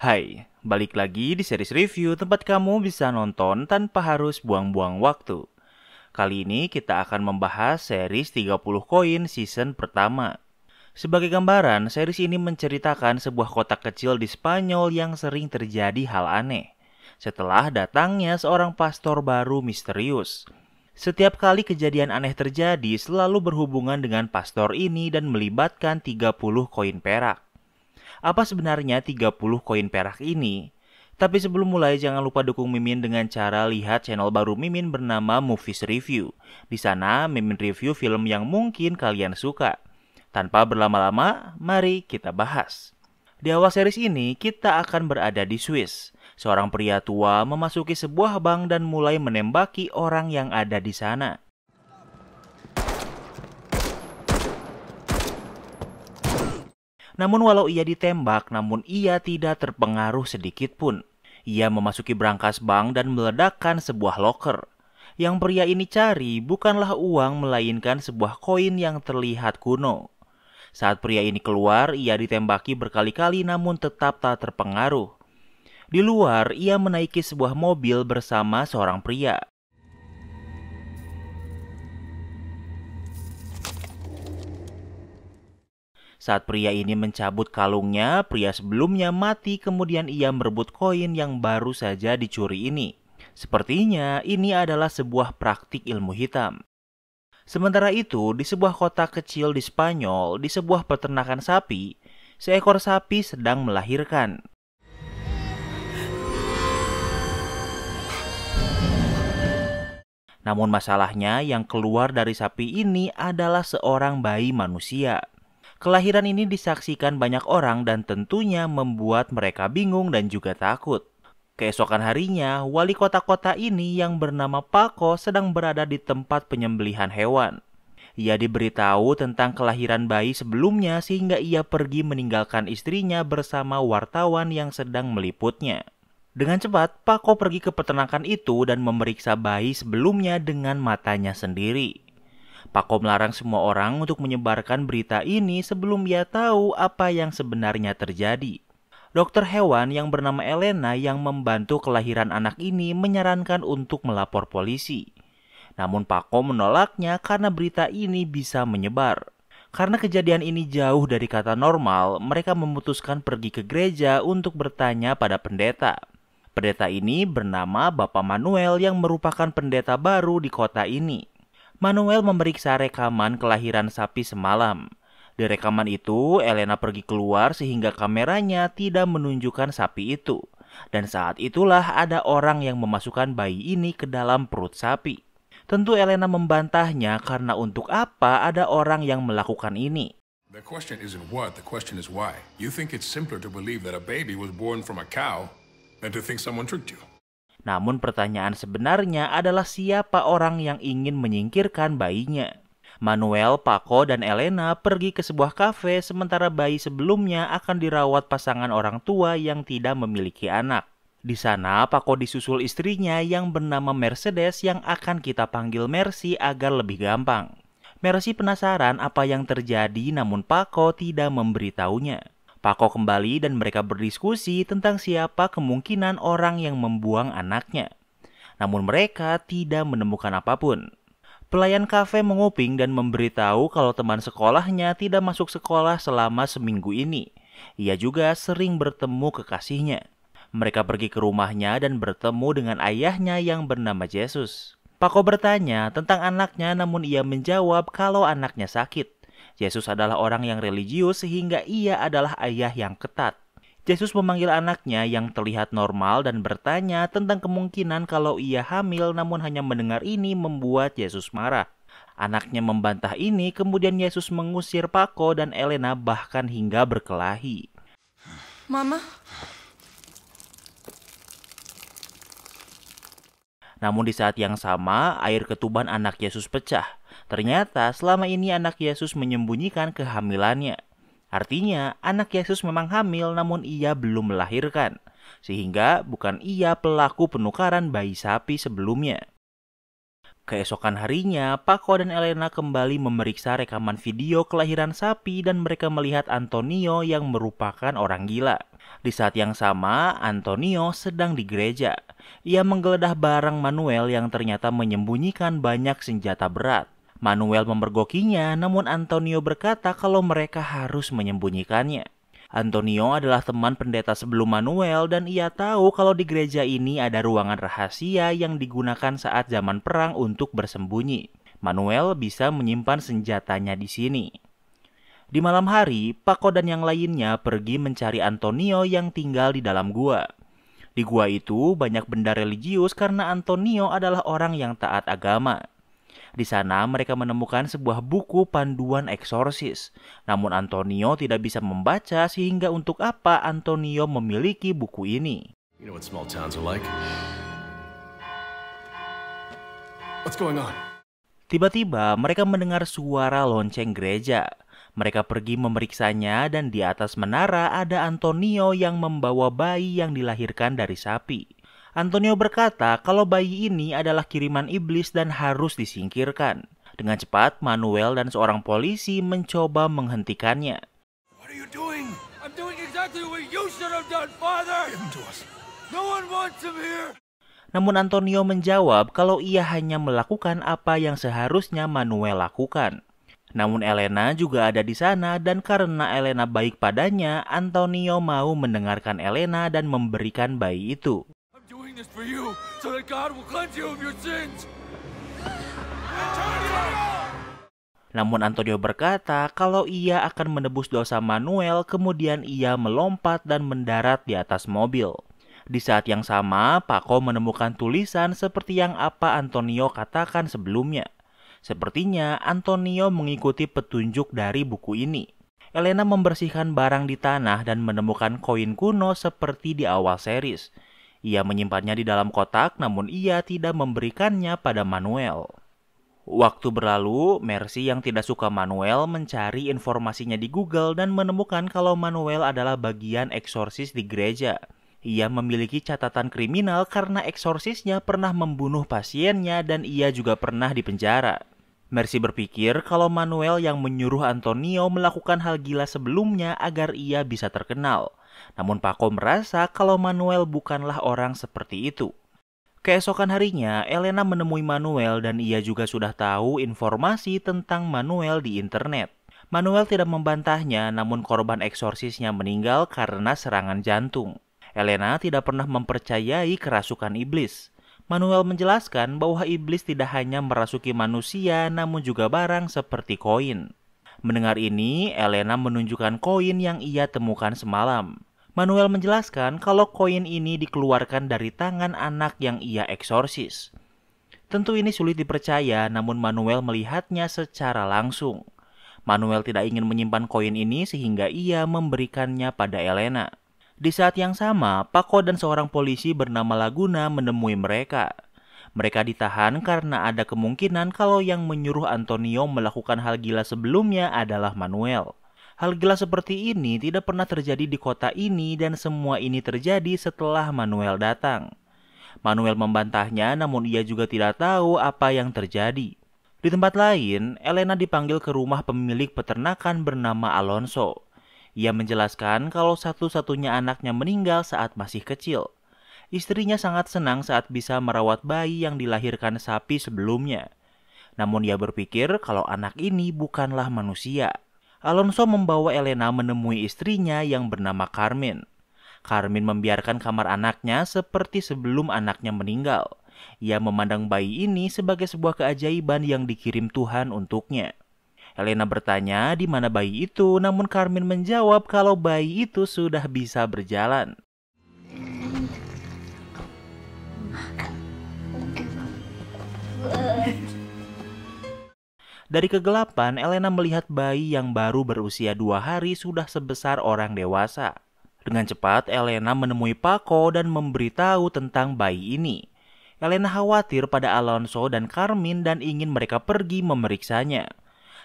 Hai, balik lagi di series review tempat kamu bisa nonton tanpa harus buang-buang waktu. Kali ini kita akan membahas series 30 koin season pertama. Sebagai gambaran, series ini menceritakan sebuah kota kecil di Spanyol yang sering terjadi hal aneh. Setelah datangnya seorang pastor baru misterius. Setiap kali kejadian aneh terjadi selalu berhubungan dengan pastor ini dan melibatkan 30 koin perak. Apa sebenarnya 30 koin perak ini? Tapi sebelum mulai jangan lupa dukung Mimin dengan cara lihat channel baru Mimin bernama Movies Review. Di sana Mimin review film yang mungkin kalian suka. Tanpa berlama-lama, mari kita bahas. Di awal series ini kita akan berada di Swiss. Seorang pria tua memasuki sebuah bank dan mulai menembaki orang yang ada di sana. Namun walau ia ditembak, namun ia tidak terpengaruh sedikit pun. Ia memasuki brankas bank dan meledakkan sebuah loker. Yang pria ini cari bukanlah uang melainkan sebuah koin yang terlihat kuno. Saat pria ini keluar, ia ditembaki berkali-kali namun tetap tak terpengaruh. Di luar, ia menaiki sebuah mobil bersama seorang pria. Saat pria ini mencabut kalungnya, pria sebelumnya mati kemudian ia merebut koin yang baru saja dicuri ini. Sepertinya ini adalah sebuah praktik ilmu hitam. Sementara itu, di sebuah kota kecil di Spanyol, di sebuah peternakan sapi, seekor sapi sedang melahirkan. Namun masalahnya yang keluar dari sapi ini adalah seorang bayi manusia. Kelahiran ini disaksikan banyak orang dan tentunya membuat mereka bingung dan juga takut. Keesokan harinya, wali kota-kota ini yang bernama Paco sedang berada di tempat penyembelihan hewan. Ia diberitahu tentang kelahiran bayi sebelumnya sehingga ia pergi meninggalkan istrinya bersama wartawan yang sedang meliputnya. Dengan cepat, Paco pergi ke peternakan itu dan memeriksa bayi sebelumnya dengan matanya sendiri. Paco melarang semua orang untuk menyebarkan berita ini sebelum ia tahu apa yang sebenarnya terjadi. Dokter hewan yang bernama Elena yang membantu kelahiran anak ini menyarankan untuk melapor polisi. Namun Paco menolaknya karena berita ini bisa menyebar. Karena kejadian ini jauh dari kata normal, mereka memutuskan pergi ke gereja untuk bertanya pada pendeta. Pendeta ini bernama Bapak Manuel yang merupakan pendeta baru di kota ini. Manuel memeriksa rekaman kelahiran sapi semalam. Di rekaman itu, Elena pergi keluar sehingga kameranya tidak menunjukkan sapi itu. Dan saat itulah ada orang yang memasukkan bayi ini ke dalam perut sapi. Tentu Elena membantahnya karena untuk apa ada orang yang melakukan ini. The question isn't what, the question is why. You think it's simpler to believe that a baby was born from a cow than to think someone tricked you. Namun pertanyaan sebenarnya adalah siapa orang yang ingin menyingkirkan bayinya. Manuel, Paco, dan Elena pergi ke sebuah kafe sementara bayi sebelumnya akan dirawat pasangan orang tua yang tidak memiliki anak. Di sana, Paco disusul istrinya yang bernama Mercedes yang akan kita panggil Mercy agar lebih gampang. Mercy penasaran apa yang terjadi namun Paco tidak memberitahunya. Paco kembali dan mereka berdiskusi tentang siapa kemungkinan orang yang membuang anaknya. Namun mereka tidak menemukan apapun. Pelayan kafe menguping dan memberitahu kalau teman sekolahnya tidak masuk sekolah selama seminggu ini. Ia juga sering bertemu kekasihnya. Mereka pergi ke rumahnya dan bertemu dengan ayahnya yang bernama Jesus. Paco bertanya tentang anaknya namun ia menjawab kalau anaknya sakit. Yesus adalah orang yang religius sehingga ia adalah ayah yang ketat. Yesus memanggil anaknya yang terlihat normal dan bertanya tentang kemungkinan kalau ia hamil namun hanya mendengar ini membuat Yesus marah. Anaknya membantah ini kemudian Yesus mengusir Paco dan Elena bahkan hingga berkelahi. Mama? Namun di saat yang sama air ketuban anak Yesus pecah. Ternyata selama ini anak Yesus menyembunyikan kehamilannya. Artinya anak Yesus memang hamil namun ia belum melahirkan. Sehingga bukan ia pelaku penukaran bayi sapi sebelumnya. Keesokan harinya, Paco dan Elena kembali memeriksa rekaman video kelahiran sapi dan mereka melihat Antonio yang merupakan orang gila. Di saat yang sama, Antonio sedang di gereja. Ia menggeledah barang Manuel yang ternyata menyembunyikan banyak senjata berat. Manuel memergokinya, namun Antonio berkata kalau mereka harus menyembunyikannya. Antonio adalah teman pendeta sebelum Manuel dan ia tahu kalau di gereja ini ada ruangan rahasia yang digunakan saat zaman perang untuk bersembunyi. Manuel bisa menyimpan senjatanya di sini. Di malam hari, Paco dan yang lainnya pergi mencari Antonio yang tinggal di dalam gua. Di gua itu banyak benda religius karena Antonio adalah orang yang taat agama. Di sana mereka menemukan sebuah buku panduan eksorsis. Namun Antonio tidak bisa membaca sehingga untuk apa Antonio memiliki buku ini. You know what small towns are like? What's going on? Tiba-tiba mereka mendengar suara lonceng gereja. Mereka pergi memeriksanya dan di atas menara ada Antonio yang membawa bayi yang dilahirkan dari sapi. Antonio berkata kalau bayi ini adalah kiriman iblis dan harus disingkirkan. Dengan cepat, Manuel dan seorang polisi mencoba menghentikannya. What are you doing? I'm doing exactly what you should have done, Father! Give him to us. No one wants him here! Namun Antonio menjawab kalau ia hanya melakukan apa yang seharusnya Manuel lakukan. Namun Elena juga ada di sana dan karena Elena baik padanya, Antonio mau mendengarkan Elena dan memberikan bayi itu. I'm doing this for you, so that God will cleanse you of your sins! Namun Antonio berkata kalau ia akan menebus dosa Manuel, kemudian ia melompat dan mendarat di atas mobil. Di saat yang sama, Paco menemukan tulisan seperti yang apa Antonio katakan sebelumnya. Sepertinya Antonio mengikuti petunjuk dari buku ini. Elena membersihkan barang di tanah dan menemukan koin kuno seperti di awal series. Ia menyimpannya di dalam kotak, namun ia tidak memberikannya pada Manuel. Waktu berlalu, Mercy yang tidak suka Manuel mencari informasinya di Google dan menemukan kalau Manuel adalah bagian eksorsis di gereja. Ia memiliki catatan kriminal karena eksorsisnya pernah membunuh pasiennya dan ia juga pernah dipenjara. Mercy berpikir kalau Manuel yang menyuruh Antonio melakukan hal gila sebelumnya agar ia bisa terkenal. Namun Paco merasa kalau Manuel bukanlah orang seperti itu. Keesokan harinya, Elena menemui Manuel dan ia juga sudah tahu informasi tentang Manuel di internet. Manuel tidak membantahnya, namun korban eksorsisnya meninggal karena serangan jantung. Elena tidak pernah mempercayai kerasukan iblis. Manuel menjelaskan bahwa iblis tidak hanya merasuki manusia, namun juga barang seperti koin. Mendengar ini, Elena menunjukkan koin yang ia temukan semalam. Manuel menjelaskan kalau koin ini dikeluarkan dari tangan anak yang ia eksorsis. Tentu ini sulit dipercaya, namun Manuel melihatnya secara langsung. Manuel tidak ingin menyimpan koin ini sehingga ia memberikannya pada Elena. Di saat yang sama, Paco dan seorang polisi bernama Laguna menemui mereka. Mereka ditahan karena ada kemungkinan kalau yang menyuruh Antonio melakukan hal gila sebelumnya adalah Manuel. Hal gila seperti ini tidak pernah terjadi di kota ini dan semua ini terjadi setelah Manuel datang. Manuel membantahnya, namun ia juga tidak tahu apa yang terjadi. Di tempat lain, Elena dipanggil ke rumah pemilik peternakan bernama Alonso. Ia menjelaskan kalau satu-satunya anaknya meninggal saat masih kecil. Istrinya sangat senang saat bisa merawat bayi yang dilahirkan sapi sebelumnya. Namun ia berpikir kalau anak ini bukanlah manusia. Alonso membawa Elena menemui istrinya yang bernama Carmen. Carmen membiarkan kamar anaknya seperti sebelum anaknya meninggal. Ia memandang bayi ini sebagai sebuah keajaiban yang dikirim Tuhan untuknya. Elena bertanya di mana bayi itu, namun Carmen menjawab kalau bayi itu sudah bisa berjalan. Dari kegelapan, Elena melihat bayi yang baru berusia 2 hari sudah sebesar orang dewasa. Dengan cepat, Elena menemui Paco dan memberitahu tentang bayi ini. Elena khawatir pada Alonso dan Carmen dan ingin mereka pergi memeriksanya.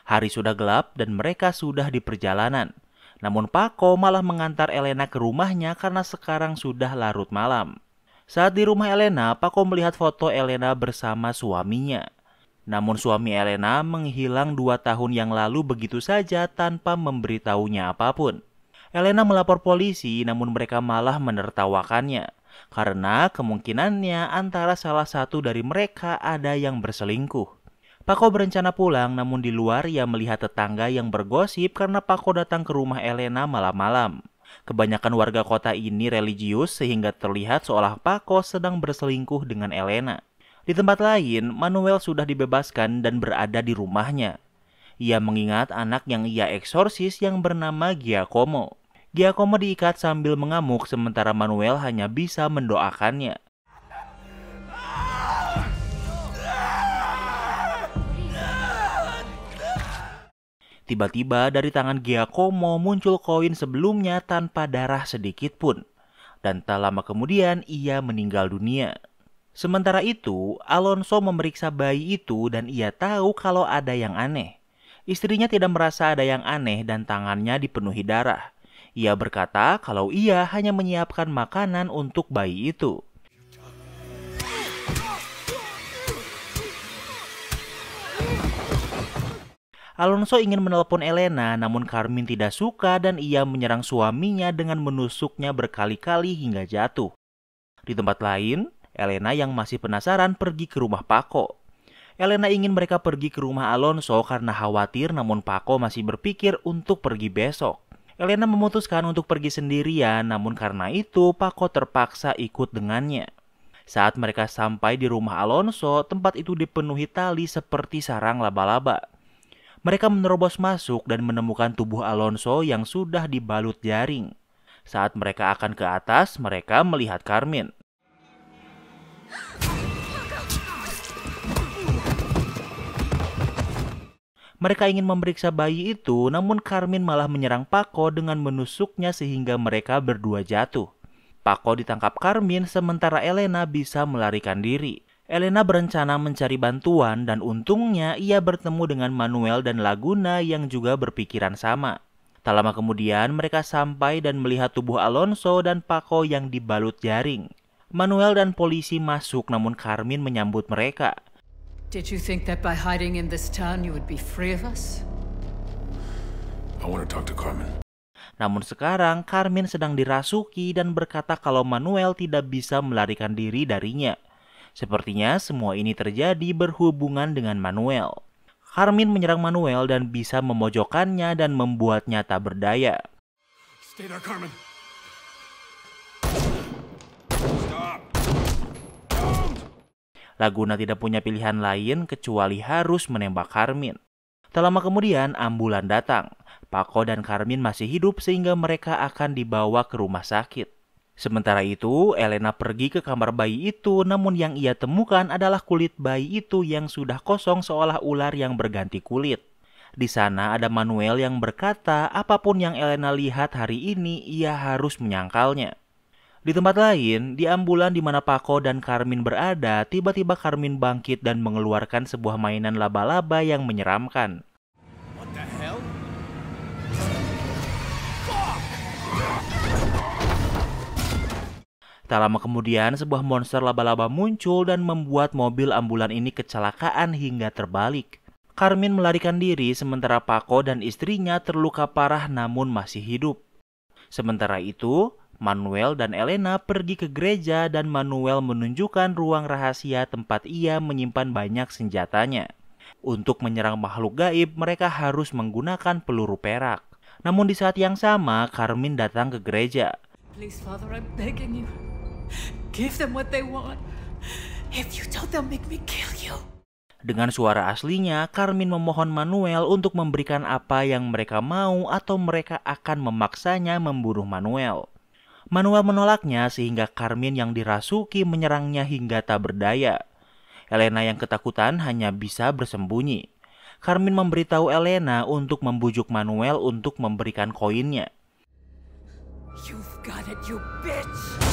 Hari sudah gelap dan mereka sudah di perjalanan. Namun Paco malah mengantar Elena ke rumahnya karena sekarang sudah larut malam. Saat di rumah Elena, Paco melihat foto Elena bersama suaminya. Namun suami Elena menghilang 2 tahun yang lalu begitu saja tanpa memberitahunya apapun. Elena melapor polisi, namun mereka malah menertawakannya karena kemungkinannya antara salah satu dari mereka ada yang berselingkuh. Paco berencana pulang, namun di luar ia melihat tetangga yang bergosip karena Paco datang ke rumah Elena malam-malam. Kebanyakan warga kota ini religius sehingga terlihat seolah Paco sedang berselingkuh dengan Elena. Di tempat lain, Manuel sudah dibebaskan dan berada di rumahnya. Ia mengingat anak yang ia eksorsis yang bernama Giacomo. Giacomo diikat sambil mengamuk sementara Manuel hanya bisa mendoakannya. Tiba-tiba dari tangan Giacomo muncul koin sebelumnya tanpa darah sedikit pun. Dan tak lama kemudian ia meninggal dunia. Sementara itu, Alonso memeriksa bayi itu dan ia tahu kalau ada yang aneh. Istrinya tidak merasa ada yang aneh dan tangannya dipenuhi darah. Ia berkata kalau ia hanya menyiapkan makanan untuk bayi itu. Alonso ingin menelepon Elena, namun Carmine tidak suka dan ia menyerang suaminya dengan menusuknya berkali-kali hingga jatuh. Di tempat lain, Elena yang masih penasaran pergi ke rumah Paco. Elena ingin mereka pergi ke rumah Alonso karena khawatir, namun Paco masih berpikir untuk pergi besok. Elena memutuskan untuk pergi sendirian, namun karena itu Paco terpaksa ikut dengannya. Saat mereka sampai di rumah Alonso, tempat itu dipenuhi tali seperti sarang laba-laba. Mereka menerobos masuk dan menemukan tubuh Alonso yang sudah dibalut jaring. Saat mereka akan ke atas, mereka melihat Carmine. Mereka ingin memeriksa bayi itu, namun Carmine malah menyerang Paco dengan menusuknya sehingga mereka berdua jatuh. Paco ditangkap Carmine sementara Elena bisa melarikan diri. Elena berencana mencari bantuan dan untungnya ia bertemu dengan Manuel dan Laguna yang juga berpikiran sama. Tak lama kemudian mereka sampai dan melihat tubuh Alonso dan Paco yang dibalut jaring. Manuel dan polisi masuk namun Carmine menyambut mereka. Did you think that by hiding in this town you would be free of us? I want to talk to Carmen. Namun sekarang Carmine sedang dirasuki dan berkata kalau Manuel tidak bisa melarikan diri darinya. Sepertinya semua ini terjadi berhubungan dengan Manuel. Carmine menyerang Manuel dan bisa memojokkannya dan membuatnya tak berdaya. Stay there, Carmen. Laguna tidak punya pilihan lain kecuali harus menembak Carmine. Tak lama kemudian ambulan datang. Paco dan Carmine masih hidup sehingga mereka akan dibawa ke rumah sakit. Sementara itu, Elena pergi ke kamar bayi itu, namun yang ia temukan adalah kulit bayi itu yang sudah kosong seolah ular yang berganti kulit. Di sana ada Manuel yang berkata apapun yang Elena lihat hari ini, ia harus menyangkalnya. Di tempat lain, di ambulan di mana Paco dan Carmine berada, tiba-tiba Carmine bangkit dan mengeluarkan sebuah mainan laba-laba yang menyeramkan. What the hell? Tak lama kemudian, sebuah monster laba-laba muncul dan membuat mobil ambulan ini kecelakaan hingga terbalik. Carmine melarikan diri sementara Paco dan istrinya terluka parah namun masih hidup. Sementara itu, Manuel dan Elena pergi ke gereja dan Manuel menunjukkan ruang rahasia tempat ia menyimpan banyak senjatanya. Untuk menyerang makhluk gaib, mereka harus menggunakan peluru perak. Namun di saat yang sama, Carmine datang ke gereja. Please, Father, I'm begging you. Give them what they want. If you don't, they'll make me kill you. Dengan suara aslinya, Carmine memohon Manuel untuk memberikan apa yang mereka mau atau mereka akan memaksanya membunuh Manuel. Manuel menolaknya sehingga Carmine yang dirasuki menyerangnya hingga tak berdaya. Elena yang ketakutan hanya bisa bersembunyi. Carmine memberitahu Elena untuk membujuk Manuel untuk memberikan koinnya. You've got it, you bitch!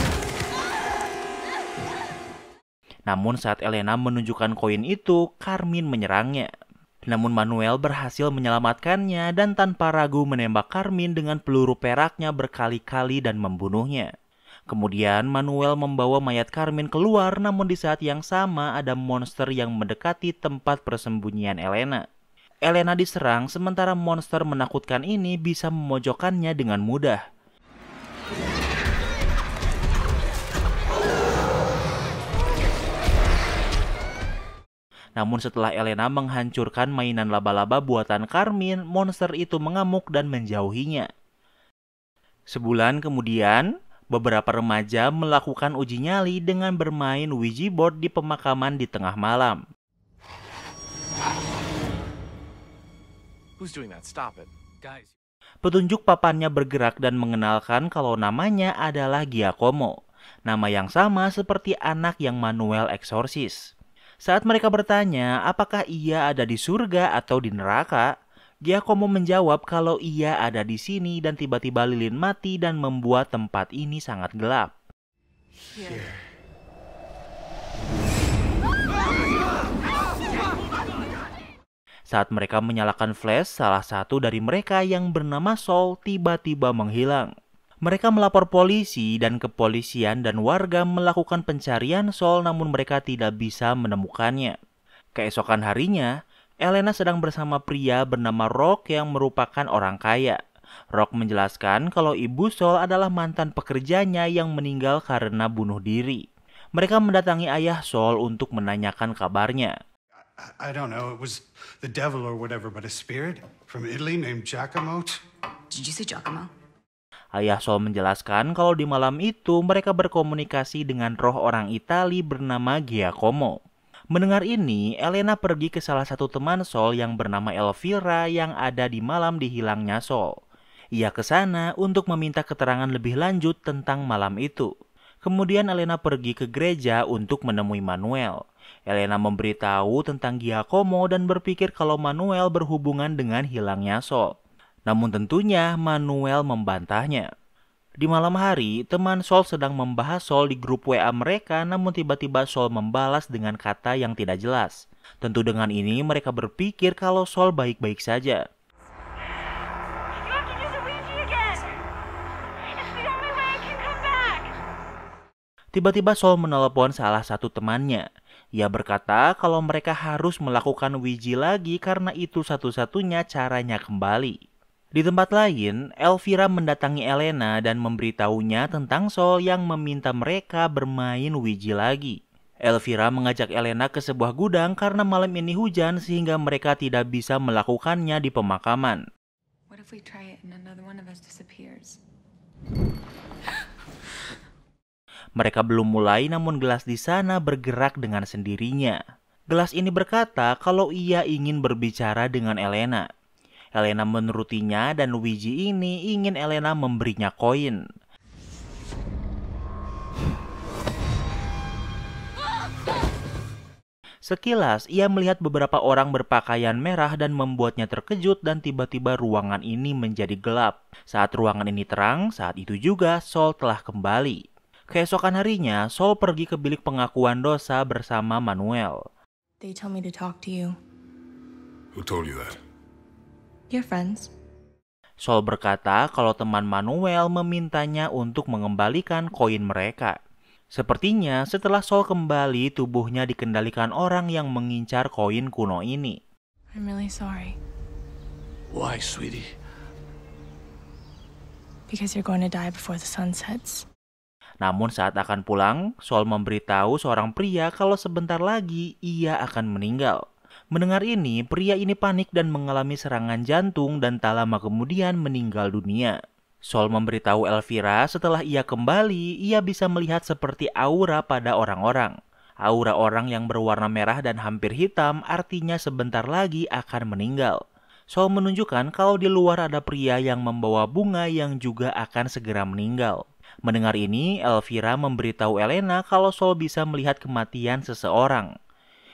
Namun saat Elena menunjukkan koin itu, Carmine menyerangnya. Namun Manuel berhasil menyelamatkannya dan tanpa ragu menembak Carmine dengan peluru peraknya berkali-kali dan membunuhnya. Kemudian Manuel membawa mayat Carmine keluar, namun di saat yang sama ada monster yang mendekati tempat persembunyian Elena. Elena diserang, sementara monster menakutkan ini bisa memojokkannya dengan mudah. Namun setelah Elena menghancurkan mainan laba-laba buatan Carmine, monster itu mengamuk dan menjauhinya. Sebulan kemudian, beberapa remaja melakukan uji nyali dengan bermain Ouija board di pemakaman di tengah malam. Who's doing that? Stop it. Guys. Petunjuk papannya bergerak dan mengenalkan kalau namanya adalah Giacomo, nama yang sama seperti anak yang Manuel eksorsis. Saat mereka bertanya apakah ia ada di surga atau di neraka, Giacomo menjawab kalau ia ada di sini dan tiba-tiba lilin mati dan membuat tempat ini sangat gelap. Saat mereka menyalakan flash, salah satu dari mereka yang bernama Saul tiba-tiba menghilang. Mereka melapor polisi dan kepolisian dan warga melakukan pencarian Saul, namun mereka tidak bisa menemukannya. Keesokan harinya, Elena sedang bersama pria bernama Rock yang merupakan orang kaya. Rock menjelaskan kalau ibu Saul adalah mantan pekerjanya yang meninggal karena bunuh diri. Mereka mendatangi ayah Saul untuk menanyakan kabarnya. I don't know, it was the devil or whatever, but a spirit from Italy named Giacomo. Did you say Giacomo? Ayah Saul menjelaskan kalau di malam itu mereka berkomunikasi dengan roh orang Itali bernama Giacomo. Mendengar ini, Elena pergi ke salah satu teman Saul yang bernama Elvira yang ada di malam dihilangnya Saul. Ia ke sana untuk meminta keterangan lebih lanjut tentang malam itu. Kemudian Elena pergi ke gereja untuk menemui Manuel. Elena memberitahu tentang Giacomo dan berpikir kalau Manuel berhubungan dengan hilangnya Saul. Namun tentunya Manuel membantahnya. Di malam hari, teman Saul sedang membahas Saul di grup WA mereka, namun tiba-tiba Saul membalas dengan kata yang tidak jelas. Tentu dengan ini mereka berpikir kalau Saul baik-baik saja. Tiba-tiba Saul menelepon salah satu temannya. Ia berkata kalau mereka harus melakukan Ouija lagi karena itu satu-satunya caranya kembali. Di tempat lain, Elvira mendatangi Elena dan memberitahunya tentang Saul yang meminta mereka bermain Ouija lagi. Elvira mengajak Elena ke sebuah gudang karena malam ini hujan sehingga mereka tidak bisa melakukannya di pemakaman. What if we try it and another one of us disappears? Mereka belum mulai namun gelas di sana bergerak dengan sendirinya. Gelas ini berkata kalau ia ingin berbicara dengan Elena. Elena menurutinya dan Ouija ini ingin Elena memberinya koin. Sekilas ia melihat beberapa orang berpakaian merah dan membuatnya terkejut dan tiba-tiba ruangan ini menjadi gelap. Saat ruangan ini terang, saat itu juga Saul telah kembali. Keesokan harinya, Saul pergi ke bilik pengakuan dosa bersama Manuel. They told me to talk to you. Who told you that? Your friends. Saul berkata kalau teman Manuel memintanya untuk mengembalikan koin mereka. Sepertinya setelah Saul kembali, tubuhnya dikendalikan orang yang mengincar koin kuno ini. I'm really sorry. Why, sweetie? Because you're going to die before the sun sets. Namun saat akan pulang, Saul memberitahu seorang pria kalau sebentar lagi ia akan meninggal. Mendengar ini, pria ini panik dan mengalami serangan jantung dan tak lama kemudian meninggal dunia. Saul memberitahu Elvira setelah ia kembali, ia bisa melihat seperti aura pada orang-orang. Aura orang yang berwarna merah dan hampir hitam artinya sebentar lagi akan meninggal. Saul menunjukkan kalau di luar ada pria yang membawa bunga yang juga akan segera meninggal. Mendengar ini, Elvira memberitahu Elena kalau Saul bisa melihat kematian seseorang.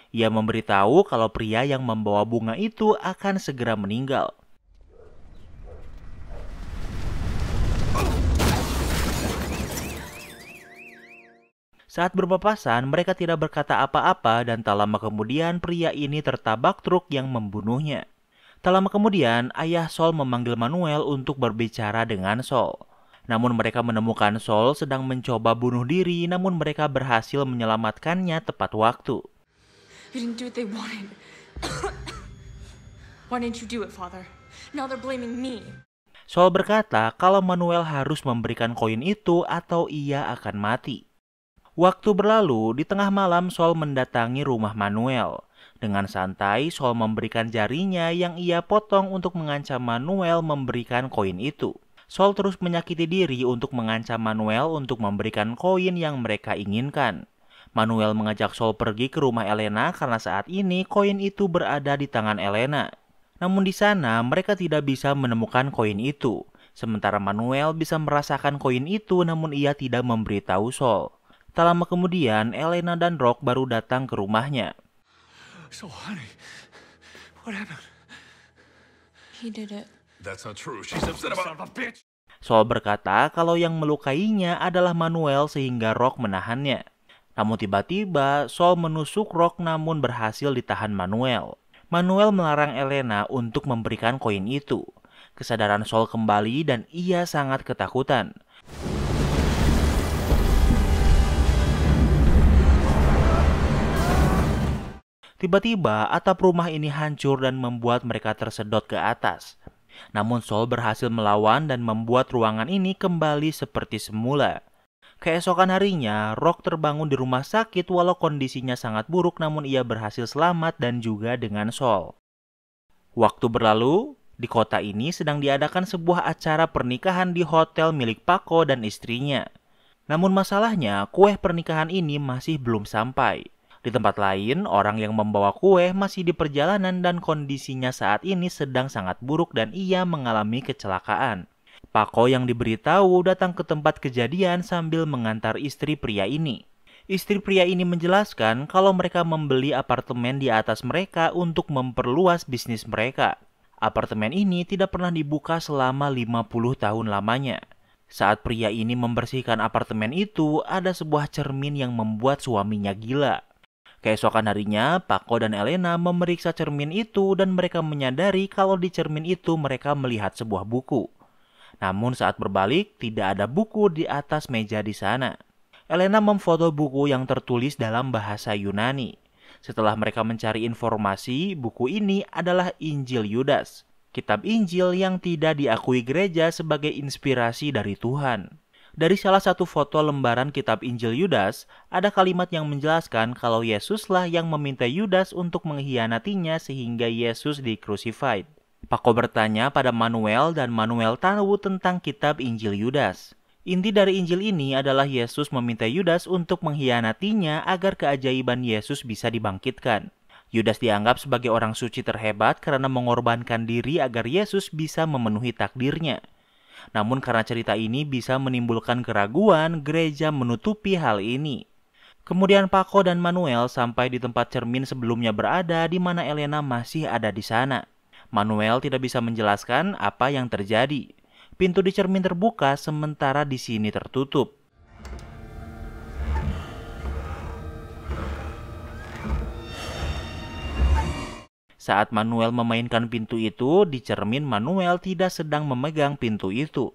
Ia memberitahu kalau pria yang membawa bunga itu akan segera meninggal. Saat berpapasan, mereka tidak berkata apa-apa dan tak lama kemudian pria ini tertabak truk yang membunuhnya. Tak lama kemudian, ayah Saul memanggil Manuel untuk berbicara dengan Saul. Namun mereka menemukan Saul sedang mencoba bunuh diri, namun mereka berhasil menyelamatkannya tepat waktu. You didn't do what they wanted. Why didn't you do it, Father? Now they're blaming me. Saul berkata kalau Manuel harus memberikan koin itu atau ia akan mati. Waktu berlalu, di tengah malam Saul mendatangi rumah Manuel. Dengan santai, Saul memberikan jarinya yang ia potong untuk mengancam Manuel memberikan koin itu. Saul terus menyakiti diri untuk mengancam Manuel untuk memberikan koin yang mereka inginkan. Manuel mengajak Saul pergi ke rumah Elena karena saat ini koin itu berada di tangan Elena. Namun di sana mereka tidak bisa menemukan koin itu. Sementara Manuel bisa merasakan koin itu namun ia tidak memberitahu Saul. Tak lama kemudian Elena dan Rock baru datang ke rumahnya. So, honey, what happened? He did it. That's not true. She's upset Son about... of a bitch! Saul berkata kalau yang melukainya adalah Manuel sehingga Rock menahannya. Namun tiba-tiba Saul menusuk Rock namun berhasil ditahan Manuel. Manuel melarang Elena untuk memberikan koin itu. Kesadaran Saul kembali dan ia sangat ketakutan. Tiba-tiba atap rumah ini hancur dan membuat mereka tersedot ke atas. Namun Saul berhasil melawan dan membuat ruangan ini kembali seperti semula. Keesokan harinya, Rock terbangun di rumah sakit walau kondisinya sangat buruk namun ia berhasil selamat dan juga dengan Saul. Waktu berlalu, di kota ini sedang diadakan sebuah acara pernikahan di hotel milik Paco dan istrinya. Namun masalahnya, kue pernikahan ini masih belum sampai. Di tempat lain, orang yang membawa kue masih di perjalanan dan kondisinya saat ini sedang sangat buruk dan ia mengalami kecelakaan. Paco yang diberitahu datang ke tempat kejadian sambil mengantar istri pria ini. Istri pria ini menjelaskan kalau mereka membeli apartemen di atas mereka untuk memperluas bisnis mereka. Apartemen ini tidak pernah dibuka selama 50 tahun lamanya. Saat pria ini membersihkan apartemen itu, ada sebuah cermin yang membuat suaminya gila. Keesokan harinya, Paco dan Elena memeriksa cermin itu dan mereka menyadari kalau di cermin itu mereka melihat sebuah buku. Namun saat berbalik, tidak ada buku di atas meja di sana. Elena memfoto buku yang tertulis dalam bahasa Yunani. Setelah mereka mencari informasi, buku ini adalah Injil Yudas, kitab Injil yang tidak diakui gereja sebagai inspirasi dari Tuhan. Dari salah satu foto lembaran kitab Injil Yudas, ada kalimat yang menjelaskan kalau Yesuslah yang meminta Yudas untuk mengkhianatinya sehingga Yesus di-crucified. Paco bertanya pada Manuel dan Manuel tahu tentang kitab Injil Yudas. Inti dari Injil ini adalah Yesus meminta Yudas untuk mengkhianatinya agar keajaiban Yesus bisa dibangkitkan. Yudas dianggap sebagai orang suci terhebat karena mengorbankan diri agar Yesus bisa memenuhi takdirnya. Namun karena cerita ini bisa menimbulkan keraguan, gereja menutupi hal ini. Kemudian Paco dan Manuel sampai di tempat cermin sebelumnya berada di mana Elena masih ada di sana. Manuel tidak bisa menjelaskan apa yang terjadi. Pintu di cermin terbuka sementara di sini tertutup. Saat Manuel memainkan pintu itu, di cermin Manuel tidak sedang memegang pintu itu.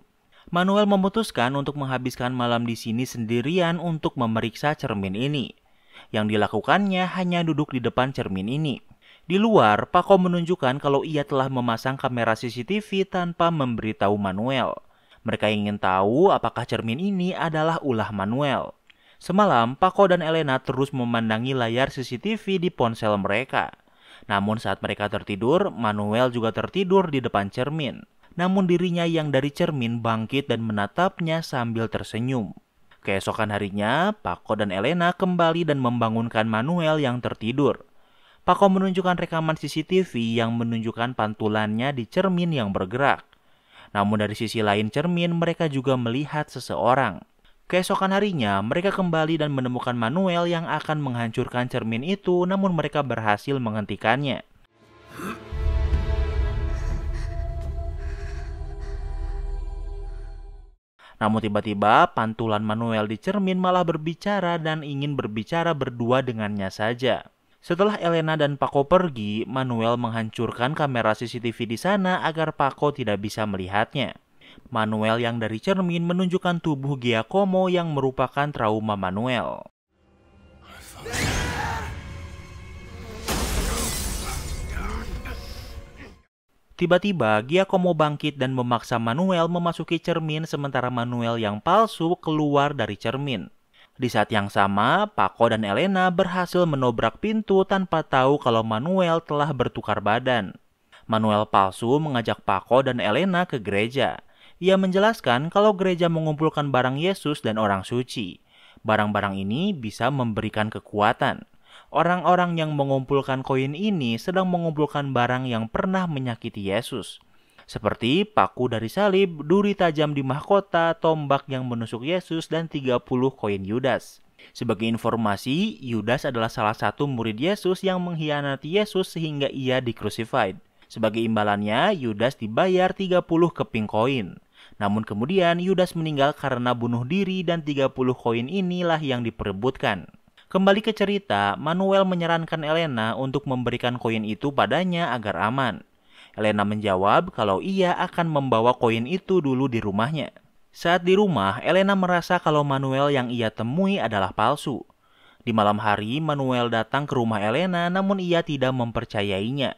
Manuel memutuskan untuk menghabiskan malam di sini sendirian untuk memeriksa cermin ini. Yang dilakukannya hanya duduk di depan cermin ini. Di luar, Paco menunjukkan kalau ia telah memasang kamera CCTV tanpa memberitahu Manuel. Mereka ingin tahu apakah cermin ini adalah ulah Manuel. Semalam, Paco dan Elena terus memandangi layar CCTV di ponsel mereka. Namun saat mereka tertidur, Manuel juga tertidur di depan cermin. Namun dirinya yang dari cermin bangkit dan menatapnya sambil tersenyum. Keesokan harinya, Paco dan Elena kembali dan membangunkan Manuel yang tertidur. Paco menunjukkan rekaman CCTV yang menunjukkan pantulannya di cermin yang bergerak. Namun dari sisi lain cermin, mereka juga melihat seseorang. Keesokan harinya, mereka kembali dan menemukan Manuel yang akan menghancurkan cermin itu, namun mereka berhasil menghentikannya. Namun tiba-tiba, pantulan Manuel di cermin malah berbicara dan ingin berbicara berdua dengannya saja. Setelah Elena dan Paco pergi, Manuel menghancurkan kamera CCTV di sana agar Paco tidak bisa melihatnya. Manuel yang dari cermin menunjukkan tubuh Giacomo yang merupakan trauma Manuel. Tiba-tiba, Giacomo bangkit dan memaksa Manuel memasuki cermin sementara Manuel yang palsu keluar dari cermin. Di saat yang sama, Paco dan Elena berhasil menobrak pintu tanpa tahu kalau Manuel telah bertukar badan. Manuel palsu mengajak Paco dan Elena ke gereja. Ia menjelaskan kalau gereja mengumpulkan barang Yesus dan orang suci. Barang-barang ini bisa memberikan kekuatan. Orang-orang yang mengumpulkan koin ini sedang mengumpulkan barang yang pernah menyakiti Yesus. Seperti paku dari salib, duri tajam di mahkota, tombak yang menusuk Yesus, dan 30 koin Yudas. Sebagai informasi, Yudas adalah salah satu murid Yesus yang mengkhianati Yesus sehingga ia di-crucified. Sebagai imbalannya, Yudas dibayar 30 keping koin. Namun kemudian Yudas meninggal karena bunuh diri dan 30 koin inilah yang diperebutkan. Kembali ke cerita, Manuel menyarankan Elena untuk memberikan koin itu padanya agar aman. Elena menjawab kalau ia akan membawa koin itu dulu di rumahnya. Saat di rumah, Elena merasa kalau Manuel yang ia temui adalah palsu. Di malam hari, Manuel datang ke rumah Elena namun ia tidak mempercayainya.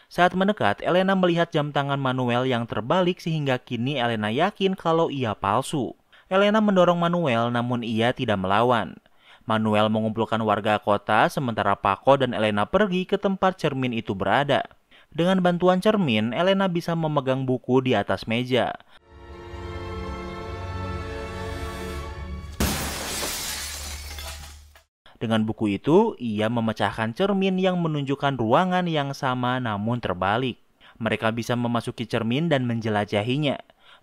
Saat mendekat, Elena melihat jam tangan Manuel yang terbalik sehingga kini Elena yakin kalau ia palsu. Elena mendorong Manuel namun ia tidak melawan. Manuel mengumpulkan warga kota sementara Paco dan Elena pergi ke tempat cermin itu berada. Dengan bantuan cermin, Elena bisa memegang buku di atas meja. Dengan buku itu, ia memecahkan cermin yang menunjukkan ruangan yang sama namun terbalik. Mereka bisa memasuki cermin dan menjelajahinya.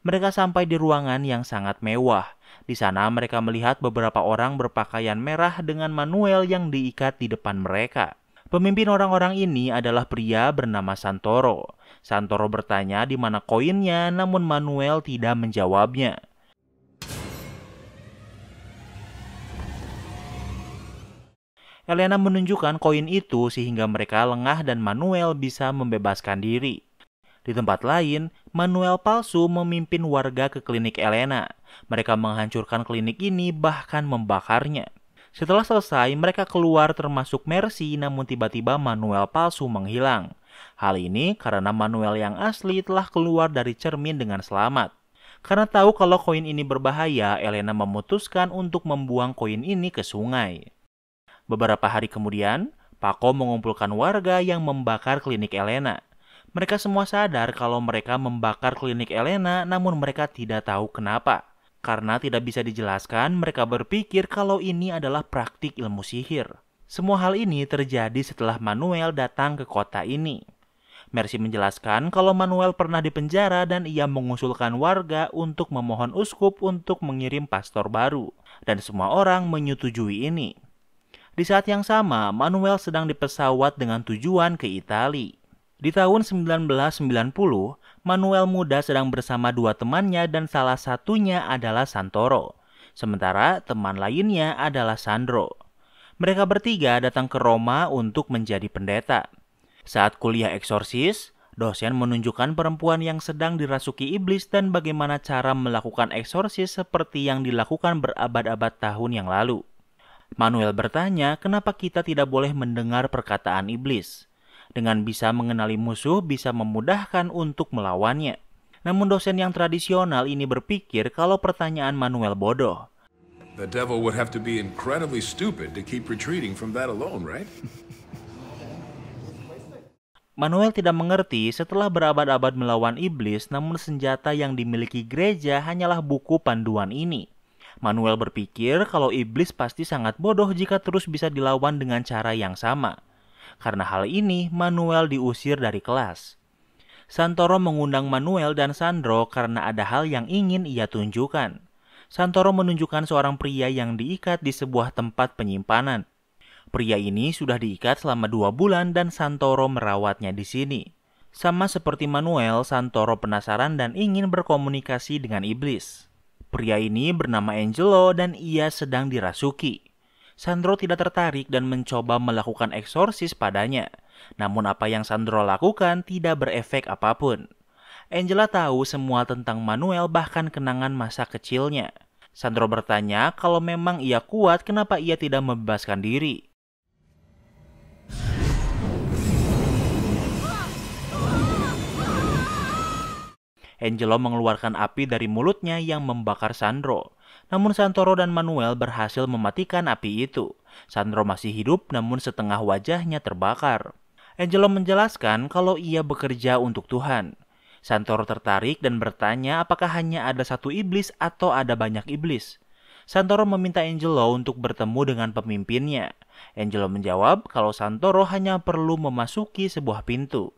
Mereka sampai di ruangan yang sangat mewah. Di sana mereka melihat beberapa orang berpakaian merah dengan Manuel yang diikat di depan mereka. Pemimpin orang-orang ini adalah pria bernama Santoro. Santoro bertanya di mana koinnya, namun Manuel tidak menjawabnya. Elena menunjukkan koin itu sehingga mereka lengah dan Manuel bisa membebaskan diri. Di tempat lain, Manuel palsu memimpin warga ke klinik Elena. Mereka menghancurkan klinik ini bahkan membakarnya. Setelah selesai, mereka keluar termasuk Mercy, namun tiba-tiba Manuel palsu menghilang. Hal ini karena Manuel yang asli telah keluar dari cermin dengan selamat. Karena tahu kalau koin ini berbahaya, Elena memutuskan untuk membuang koin ini ke sungai. Beberapa hari kemudian, Paco mengumpulkan warga yang membakar klinik Elena. Mereka semua sadar kalau mereka membakar klinik Elena, namun mereka tidak tahu kenapa. Karena tidak bisa dijelaskan, mereka berpikir kalau ini adalah praktik ilmu sihir. Semua hal ini terjadi setelah Manuel datang ke kota ini. Mercy menjelaskan kalau Manuel pernah dipenjara dan ia mengusulkan warga untuk memohon uskup untuk mengirim pastor baru. Dan semua orang menyetujui ini. Di saat yang sama, Manuel sedang di pesawat dengan tujuan ke Italia. Di tahun 1990, Manuel muda sedang bersama dua temannya dan salah satunya adalah Santoro. Sementara teman lainnya adalah Sandro. Mereka bertiga datang ke Roma untuk menjadi pendeta. Saat kuliah eksorsis, dosen menunjukkan perempuan yang sedang dirasuki iblis dan bagaimana cara melakukan eksorsis seperti yang dilakukan berabad-abad tahun yang lalu. Manuel bertanya kenapa kita tidak boleh mendengar perkataan iblis. Dengan bisa mengenali musuh bisa memudahkan untuk melawannya. Namun dosen yang tradisional ini berpikir kalau pertanyaan Manuel bodoh. The devil would have to be incredibly stupid to keep retreating from that alone, right? Manuel tidak mengerti setelah berabad-abad melawan iblis, namun senjata yang dimiliki gereja hanyalah buku panduan ini. Manuel berpikir kalau iblis pasti sangat bodoh jika terus bisa dilawan dengan cara yang sama. Karena hal ini, Manuel diusir dari kelas. Santoro mengundang Manuel dan Sandro karena ada hal yang ingin ia tunjukkan. Santoro menunjukkan seorang pria yang diikat di sebuah tempat penyimpanan. Pria ini sudah diikat selama 2 bulan dan Santoro merawatnya di sini. Sama seperti Manuel, Santoro penasaran dan ingin berkomunikasi dengan iblis. Pria ini bernama Angelo dan ia sedang dirasuki. Sandro tidak tertarik dan mencoba melakukan eksorsis padanya. Namun apa yang Sandro lakukan tidak berefek apapun. Angela tahu semua tentang Manuel, bahkan kenangan masa kecilnya. Sandro bertanya kalau memang ia kuat, kenapa ia tidak membebaskan diri. Angelo mengeluarkan api dari mulutnya yang membakar Sandro. Namun Santoro dan Manuel berhasil mematikan api itu. Sandro masih hidup namun setengah wajahnya terbakar. Angelo menjelaskan kalau ia bekerja untuk Tuhan. Santoro tertarik dan bertanya apakah hanya ada satu iblis atau ada banyak iblis. Santoro meminta Angelo untuk bertemu dengan pemimpinnya. Angelo menjawab kalau Santoro hanya perlu memasuki sebuah pintu.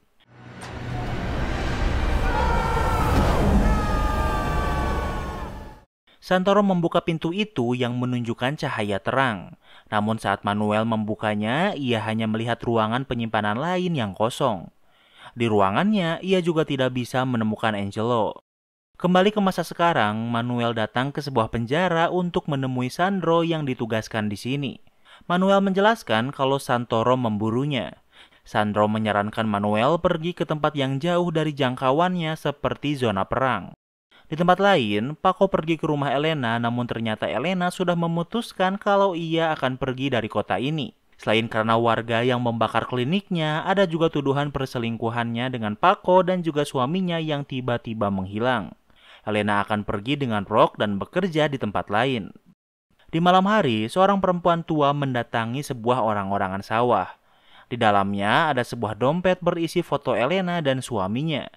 Santoro membuka pintu itu yang menunjukkan cahaya terang. Namun saat Manuel membukanya, ia hanya melihat ruangan penyimpanan lain yang kosong. Di ruangannya, ia juga tidak bisa menemukan Angelo. Kembali ke masa sekarang, Manuel datang ke sebuah penjara untuk menemui Sandro yang ditugaskan di sini. Manuel menjelaskan kalau Santoro memburunya. Sandro menyarankan Manuel pergi ke tempat yang jauh dari jangkauannya seperti zona perang. Di tempat lain, Paco pergi ke rumah Elena, namun ternyata Elena sudah memutuskan kalau ia akan pergi dari kota ini. Selain karena warga yang membakar kliniknya, ada juga tuduhan perselingkuhannya dengan Paco dan juga suaminya yang tiba-tiba menghilang. Elena akan pergi dengan Rock dan bekerja di tempat lain. Di malam hari, seorang perempuan tua mendatangi sebuah orang-orangan sawah. Di dalamnya ada sebuah dompet berisi foto Elena dan suaminya.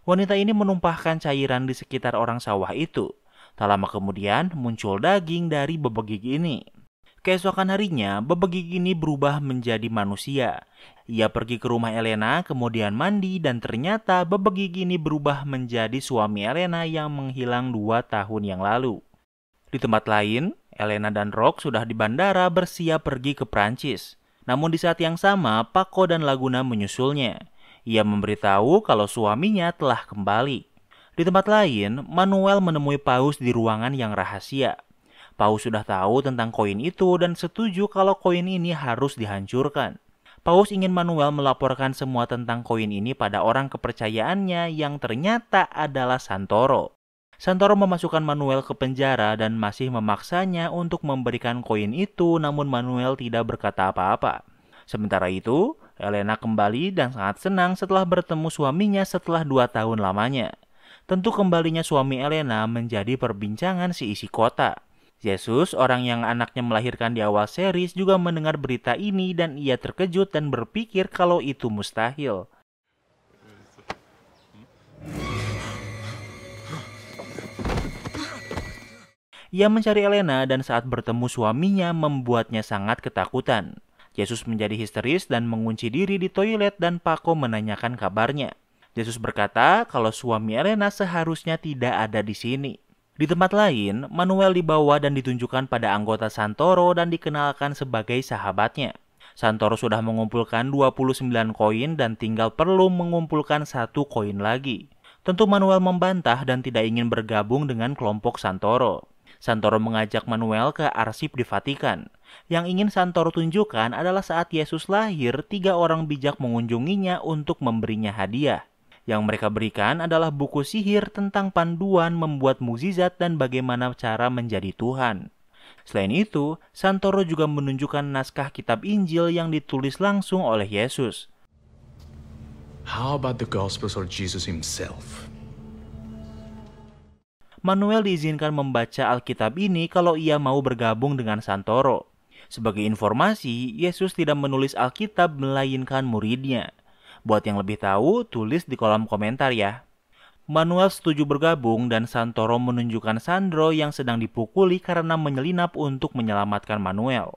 Wanita ini menumpahkan cairan di sekitar orang sawah itu. Tak lama kemudian muncul daging dari bebegik ini. Keesokan harinya, bebegik ini berubah menjadi manusia. Ia pergi ke rumah Elena, kemudian mandi, dan ternyata bebegik ini berubah menjadi suami Elena yang menghilang 2 tahun yang lalu. Di tempat lain, Elena dan Rock sudah di bandara bersiap pergi ke Prancis. Namun di saat yang sama, Paco dan Laguna menyusulnya. Ia memberitahu kalau suaminya telah kembali. Di tempat lain, Manuel menemui Paus di ruangan yang rahasia. Paus sudah tahu tentang koin itu dan setuju kalau koin ini harus dihancurkan. Paus ingin Manuel melaporkan semua tentang koin ini pada orang kepercayaannya yang ternyata adalah Santoro. Santoro memasukkan Manuel ke penjara dan masih memaksanya untuk memberikan koin itu, namun Manuel tidak berkata apa-apa. Sementara itu, Elena kembali dan sangat senang setelah bertemu suaminya setelah 2 tahun lamanya. Tentu kembalinya suami Elena menjadi perbincangan seisi kota. Yesus, orang yang anaknya melahirkan di awal series, juga mendengar berita ini dan ia terkejut dan berpikir kalau itu mustahil. Ia mencari Elena dan saat bertemu suaminya membuatnya sangat ketakutan. Yesus menjadi histeris dan mengunci diri di toilet dan Paco menanyakan kabarnya. Yesus berkata kalau suami Elena seharusnya tidak ada di sini. Di tempat lain, Manuel dibawa dan ditunjukkan pada anggota Santoro dan dikenalkan sebagai sahabatnya. Santoro sudah mengumpulkan 29 koin dan tinggal perlu mengumpulkan 1 koin lagi. Tentu Manuel membantah dan tidak ingin bergabung dengan kelompok Santoro. Santoro mengajak Manuel ke arsip di Vatikan. Yang ingin Santoro tunjukkan adalah saat Yesus lahir, 3 orang bijak mengunjunginya untuk memberinya hadiah. Yang mereka berikan adalah buku sihir tentang panduan membuat mukjizat dan bagaimana cara menjadi Tuhan. Selain itu, Santoro juga menunjukkan naskah kitab Injil yang ditulis langsung oleh Yesus. How about the Gospels or Jesus himself? Manuel diizinkan membaca Alkitab ini kalau ia mau bergabung dengan Santoro. Sebagai informasi, Yesus tidak menulis Alkitab melainkan muridnya. Buat yang lebih tahu, tulis di kolom komentar ya. Manuel setuju bergabung dan Santoro menunjukkan Sandro yang sedang dipukuli karena menyelinap untuk menyelamatkan Manuel.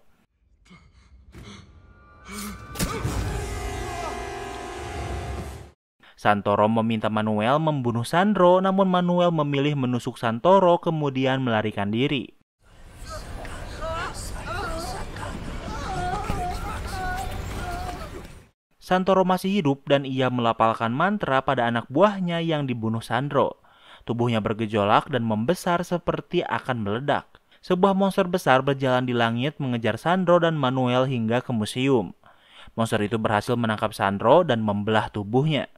Santoro meminta Manuel membunuh Sandro, namun Manuel memilih menusuk Santoro kemudian melarikan diri. Santoro masih hidup dan ia melafalkan mantra pada anak buahnya yang dibunuh Sandro. Tubuhnya bergejolak dan membesar seperti akan meledak. Sebuah monster besar berjalan di langit mengejar Sandro dan Manuel hingga ke museum. Monster itu berhasil menangkap Sandro dan membelah tubuhnya.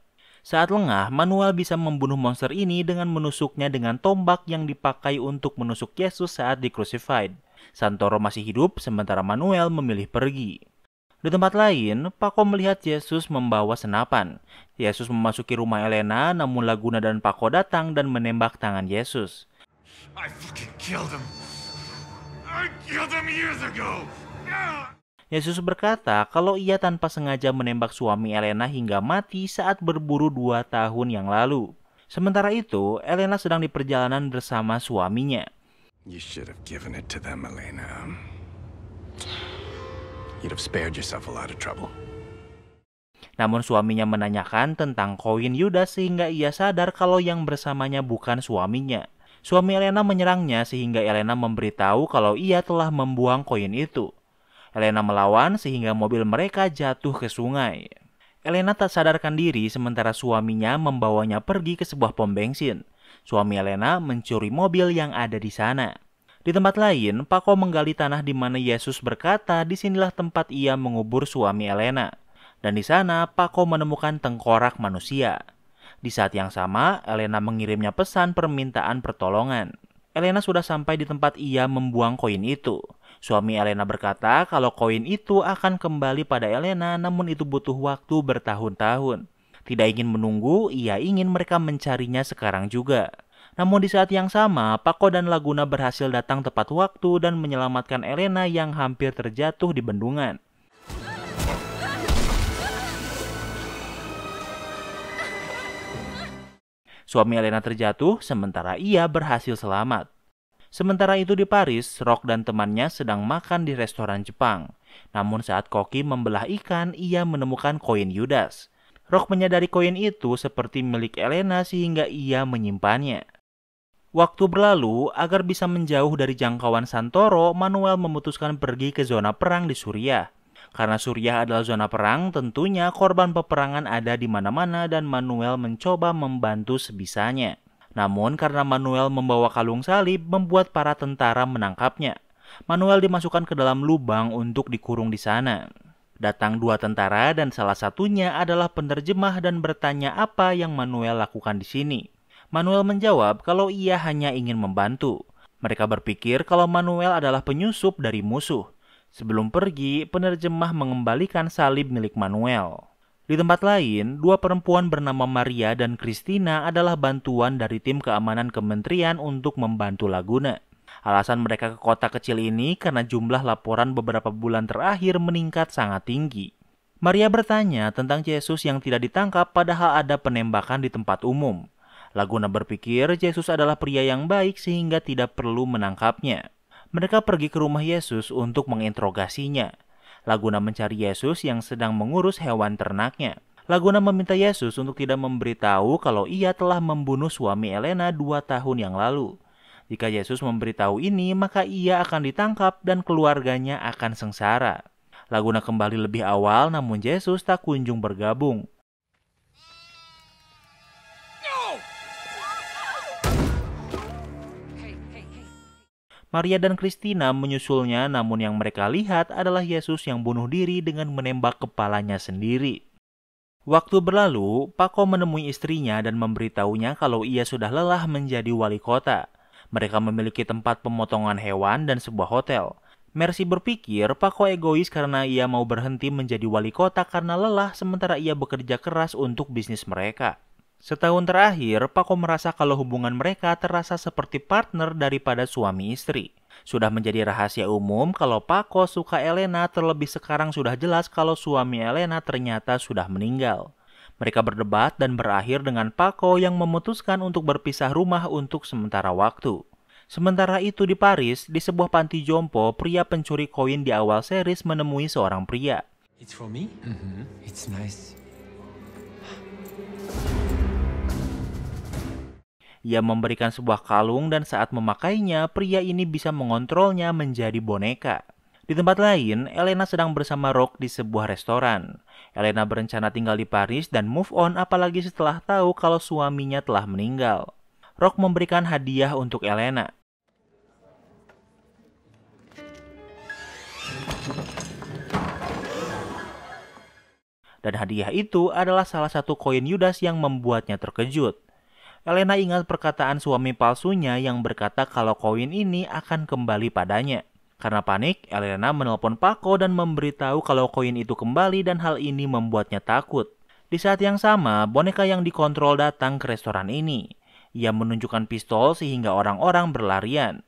Saat lengah, Manuel bisa membunuh monster ini dengan menusuknya dengan tombak yang dipakai untuk menusuk Yesus saat di-crucified. Santoro masih hidup, sementara Manuel memilih pergi. Di tempat lain, Paco melihat Yesus membawa senapan. Yesus memasuki rumah Elena, namun Laguna dan Paco datang dan menembak tangan Yesus. I fucking killed him. I killed him years ago. Yesus berkata kalau ia tanpa sengaja menembak suami Elena hingga mati saat berburu 2 tahun yang lalu. Sementara itu, Elena sedang di perjalanan bersama suaminya. You should have given it to them, Elena. You'd have spared yourself a lot of trouble. Namun suaminya menanyakan tentang koin Yudas sehingga ia sadar kalau yang bersamanya bukan suaminya. Suami Elena menyerangnya sehingga Elena memberitahu kalau ia telah membuang koin itu. Elena melawan sehingga mobil mereka jatuh ke sungai. Elena tak sadarkan diri sementara suaminya membawanya pergi ke sebuah pom bensin. Suami Elena mencuri mobil yang ada di sana. Di tempat lain, Paco menggali tanah di mana Yesus berkata disinilah tempat ia mengubur suami Elena. Dan di sana, Paco menemukan tengkorak manusia. Di saat yang sama, Elena mengirimnya pesan permintaan pertolongan. Elena sudah sampai di tempat ia membuang koin itu. Suami Elena berkata kalau koin itu akan kembali pada Elena, namun itu butuh waktu bertahun-tahun. Tidak ingin menunggu, ia ingin mereka mencarinya sekarang juga. Namun di saat yang sama, Paco dan Laguna berhasil datang tepat waktu dan menyelamatkan Elena yang hampir terjatuh di bendungan. Suami Elena terjatuh, sementara ia berhasil selamat. Sementara itu di Paris, Rock dan temannya sedang makan di restoran Jepang. Namun saat koki membelah ikan, ia menemukan koin Yudas. Rock menyadari koin itu seperti milik Elena sehingga ia menyimpannya. Waktu berlalu, agar bisa menjauh dari jangkauan Santoro, Manuel memutuskan pergi ke zona perang di Suriah. Karena Suriah adalah zona perang, tentunya korban peperangan ada di mana-mana dan Manuel mencoba membantu sebisanya. Namun karena Manuel membawa kalung salib membuat para tentara menangkapnya. Manuel dimasukkan ke dalam lubang untuk dikurung di sana. Datang 2 tentara dan salah satunya adalah penerjemah dan bertanya apa yang Manuel lakukan di sini. Manuel menjawab kalau ia hanya ingin membantu. Mereka berpikir kalau Manuel adalah penyusup dari musuh. Sebelum pergi, penerjemah mengembalikan salib milik Manuel. Di tempat lain, 2 perempuan bernama Maria dan Christina adalah bantuan dari tim keamanan kementerian untuk membantu Laguna. Alasan mereka ke kota kecil ini karena jumlah laporan beberapa bulan terakhir meningkat sangat tinggi. Maria bertanya tentang Yesus yang tidak ditangkap padahal ada penembakan di tempat umum. Laguna berpikir Yesus adalah pria yang baik sehingga tidak perlu menangkapnya. Mereka pergi ke rumah Yesus untuk menginterogasinya. Laguna mencari Yesus yang sedang mengurus hewan ternaknya. Laguna meminta Yesus untuk tidak memberitahu kalau ia telah membunuh suami Elena 2 tahun yang lalu. Jika Yesus memberitahu ini, maka ia akan ditangkap dan keluarganya akan sengsara. Laguna kembali lebih awal, namun Yesus tak kunjung bergabung. Maria dan Christina menyusulnya, namun yang mereka lihat adalah Yesus yang bunuh diri dengan menembak kepalanya sendiri. Waktu berlalu, Paco menemui istrinya dan memberitahunya kalau ia sudah lelah menjadi wali kota. Mereka memiliki tempat pemotongan hewan dan sebuah hotel. Mercy berpikir Paco egois karena ia mau berhenti menjadi wali kota karena lelah sementara ia bekerja keras untuk bisnis mereka. Setahun terakhir, Paco merasa kalau hubungan mereka terasa seperti partner daripada suami istri. Sudah menjadi rahasia umum kalau Paco suka Elena, terlebih sekarang sudah jelas kalau suami Elena ternyata sudah meninggal. Mereka berdebat dan berakhir dengan Paco yang memutuskan untuk berpisah rumah untuk sementara waktu. Sementara itu di Paris, di sebuah panti jompo, pria pencuri koin di awal series menemui seorang pria. It's for me? It's nice. Ia memberikan sebuah kalung dan saat memakainya, pria ini bisa mengontrolnya menjadi boneka. Di tempat lain, Elena sedang bersama Rock di sebuah restoran. Elena berencana tinggal di Paris dan move on apalagi setelah tahu kalau suaminya telah meninggal. Rock memberikan hadiah untuk Elena. Dan hadiah itu adalah salah satu koin Yudas yang membuatnya terkejut. Elena ingat perkataan suami palsunya yang berkata kalau koin ini akan kembali padanya. Karena panik, Elena menelpon Paco dan memberitahu kalau koin itu kembali dan hal ini membuatnya takut. Di saat yang sama, boneka yang dikontrol datang ke restoran ini. Ia menunjukkan pistol sehingga orang-orang berlarian.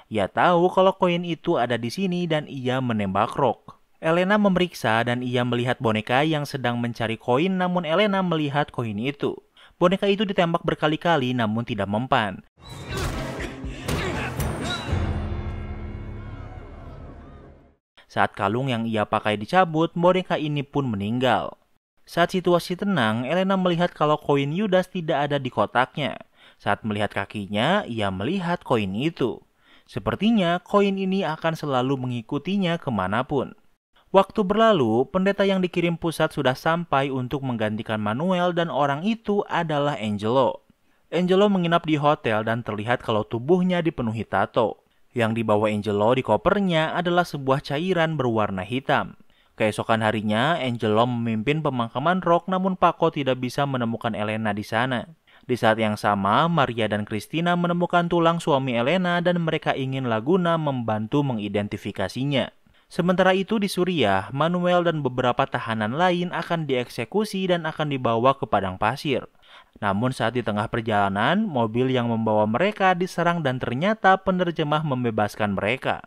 Ia tahu kalau koin itu ada di sini dan ia menembak Rock. Elena memeriksa dan ia melihat boneka yang sedang mencari koin, namun Elena melihat koin itu. Boneka itu ditembak berkali-kali namun tidak mempan. Saat kalung yang ia pakai dicabut, boneka ini pun meninggal. Saat situasi tenang, Elena melihat kalau koin Yudas tidak ada di kotaknya. Saat melihat kakinya, ia melihat koin itu. Sepertinya koin ini akan selalu mengikutinya kemanapun. Waktu berlalu, pendeta yang dikirim pusat sudah sampai untuk menggantikan Manuel dan orang itu adalah Angelo. Angelo menginap di hotel dan terlihat kalau tubuhnya dipenuhi tato. Yang dibawa Angelo di kopernya adalah sebuah cairan berwarna hitam. Keesokan harinya, Angelo memimpin pemakaman Rock namun Paco tidak bisa menemukan Elena di sana. Di saat yang sama, Maria dan Christina menemukan tulang suami Elena dan mereka ingin Laguna membantu mengidentifikasinya. Sementara itu di Suriah, Manuel dan beberapa tahanan lain akan dieksekusi dan akan dibawa ke padang pasir. Namun saat di tengah perjalanan, mobil yang membawa mereka diserang dan ternyata penerjemah membebaskan mereka.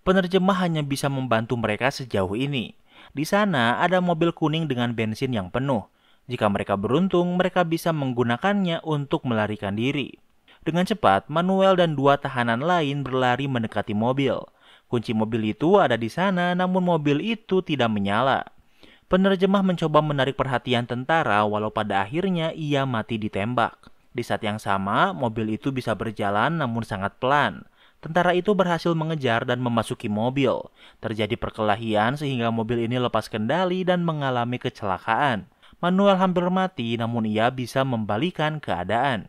Penerjemah hanya bisa membantu mereka sejauh ini. Di sana ada mobil kuning dengan bensin yang penuh. Jika mereka beruntung, mereka bisa menggunakannya untuk melarikan diri. Dengan cepat, Manuel dan dua tahanan lain berlari mendekati mobil. Kunci mobil itu ada di sana, namun mobil itu tidak menyala. Penerjemah mencoba menarik perhatian tentara, walau pada akhirnya ia mati ditembak. Di saat yang sama, mobil itu bisa berjalan namun sangat pelan. Tentara itu berhasil mengejar dan memasuki mobil. Terjadi perkelahian sehingga mobil ini lepas kendali dan mengalami kecelakaan. Manuel hampir mati, namun ia bisa membalikan keadaan.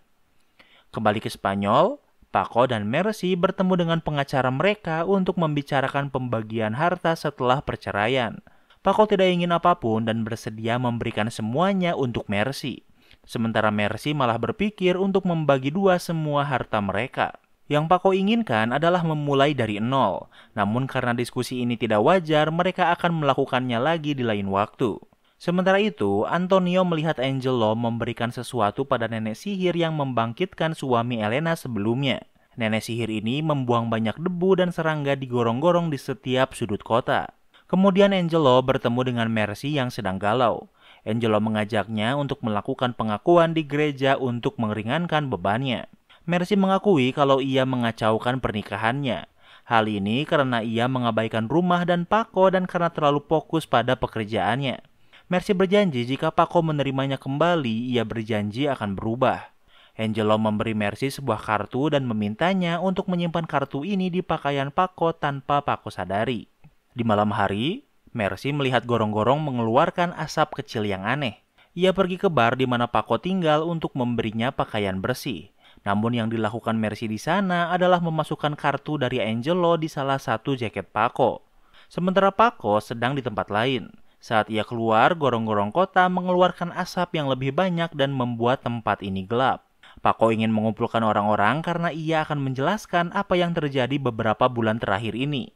Kembali ke Spanyol, Paco dan Mercy bertemu dengan pengacara mereka untuk membicarakan pembagian harta setelah perceraian. Paco tidak ingin apapun dan bersedia memberikan semuanya untuk Mercy. Sementara Mercy malah berpikir untuk membagi dua semua harta mereka. Yang Paco inginkan adalah memulai dari nol. Namun karena diskusi ini tidak wajar, mereka akan melakukannya lagi di lain waktu. Sementara itu, Antonio melihat Angelo memberikan sesuatu pada nenek sihir yang membangkitkan suami Elena sebelumnya. Nenek sihir ini membuang banyak debu dan serangga di gorong-gorong di setiap sudut kota. Kemudian Angelo bertemu dengan Mercy yang sedang galau. Angelo mengajaknya untuk melakukan pengakuan di gereja untuk meringankan bebannya. Mercy mengakui kalau ia mengacaukan pernikahannya. Hal ini karena ia mengabaikan rumah dan Paco dan karena terlalu fokus pada pekerjaannya. Mercy berjanji jika Paco menerimanya kembali, ia berjanji akan berubah. Angelo memberi Mercy sebuah kartu dan memintanya untuk menyimpan kartu ini di pakaian Paco tanpa Paco sadari. Di malam hari, Mercy melihat gorong-gorong mengeluarkan asap kecil yang aneh. Ia pergi ke bar di mana Paco tinggal untuk memberinya pakaian bersih. Namun yang dilakukan Mercy di sana adalah memasukkan kartu dari Angelo di salah satu jaket Paco. Sementara Paco sedang di tempat lain. Saat ia keluar, gorong-gorong kota mengeluarkan asap yang lebih banyak dan membuat tempat ini gelap. Paco ingin mengumpulkan orang-orang karena ia akan menjelaskan apa yang terjadi beberapa bulan terakhir ini.